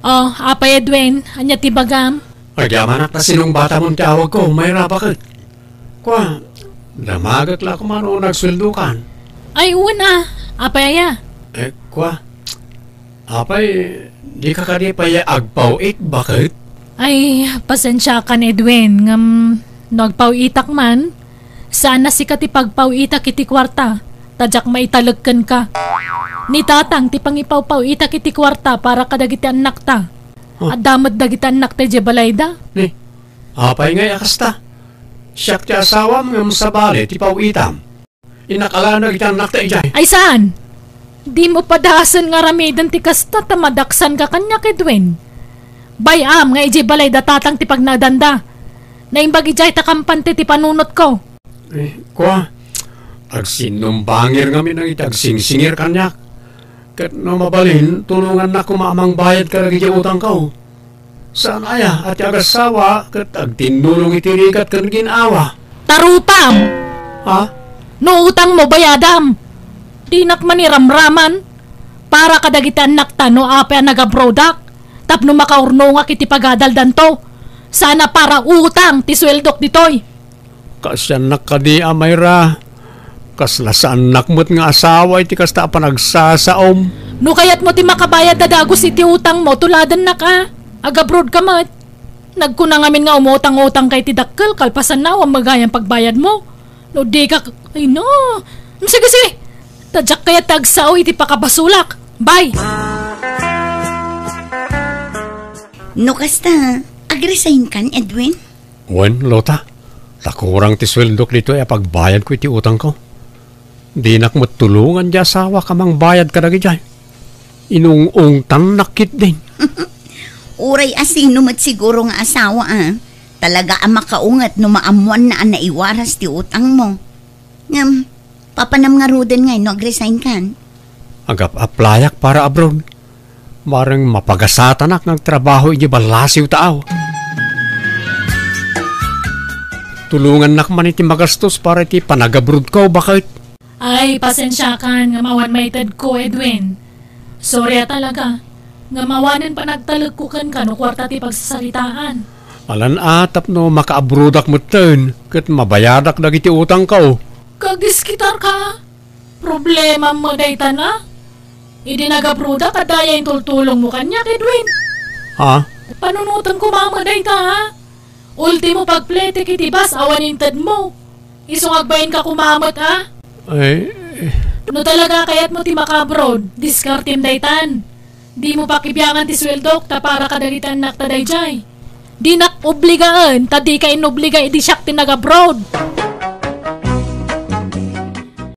Apa Edwin, anya ti bagam? Agyaman at na sinong bata mong tawag ko, may rapakit. Kwa, damagat la kumano nagsweldukan. Ay, una, apa ya? Kwa, apay, di ka kadipaya agpawit, bakit? Ay, pasensya ka Edwin, nagpawitak man. Sana si ka ti pagpawitak iti kwarta, tadyak maitalagkan ka. Ni tatang ti pangipawpawitak iti kwarta para kadagiti anak ta. At damat dagiti anak ta jebalayda. Ni, apay ngay akasta. Siyak ti asawa mga masabali ti pawitam. Inakala na iti anak ta ijay. Ay saan? Di mo padasan nga ramidan ti kasta tamadaksan ka kanya Edwin. Bayam nga ijebalayda tatang ti pagnadanda. Naimbag ijay takampante ti panunot ko. Kwa, agsinumbangir ngamin ang itagsing-singir kanyak. Kat no mabalin, tulungan na kumamang bayad ka lagi utang ko. Saan aya at agasawa kat agtinulong itirikat kan ginawa. Tarupam! Ha? No utang mo bayadam! Di nak maniramraman. Para kadagitan naktano apa nagabrodak. Tapno makaurno nga kiti pagadaldan to. Sana para utang ti sweldok ditoy. Kasyan nakadi amayra. Kaslasaan nakmot nga asawa iti kasta panagsasaom. No kayat mo ti makabayad na dagos iti utang mo, tuladan na ka. Agabrod ka mat. Nagkunang amin nga umutang-utang kay ti dakkel, kalpasan na ang magayang pagbayad mo. No di ka, ay no. Sige, sige. Tadyak kaya tagsao iti pakabasulak. Bye. No kasta, agresign kan, Edwin? Wen, Lota. Takurang ti sweldok dito ay pagbayad ko iti utang ko. Di nakmot tulungan di asawa kamang bayad ka dagi dyan. Inung-ung nakit din. Uray asino mat siguro nga asawa Talaga ang makaungat no maamuan na naiwaras ti utang mo. Ngam, papanam nga ruden ngay no agresign kan. Agap-aplayak para abroad. Marang mapagasatanak ng trabaho iti balasiw taaw. Tulungan nakman iti magastos para iti panagabrod ko bakit? Ay, pasensya kan nga mawan maited ko, Edwin. Sorry talaga. Nga mawanan pa nagtalag ko kan no kwarta ti pagsasalitaan. Alan atap no makaabrodak mo ten, kat mabayadak dagiti utang ko. Kagiskitar ka. Problema mo dayta na. Idi nagabruda kadaya yung tultulong mo kanya, Edwin. Ha? Panunutan ko mama dayta ha. Ultimo pagplete kitibas awanin tad mo. Isungagbayin ka kumamot ha. Ay, No talaga kayat mo ti makabrod, diskartim daytan. Di mo pakibiyangan ti sweldok ta para kadagitan nakta dayjay. Di nak obligaan, ta di ka inobliga idi siyak ti nagabroad.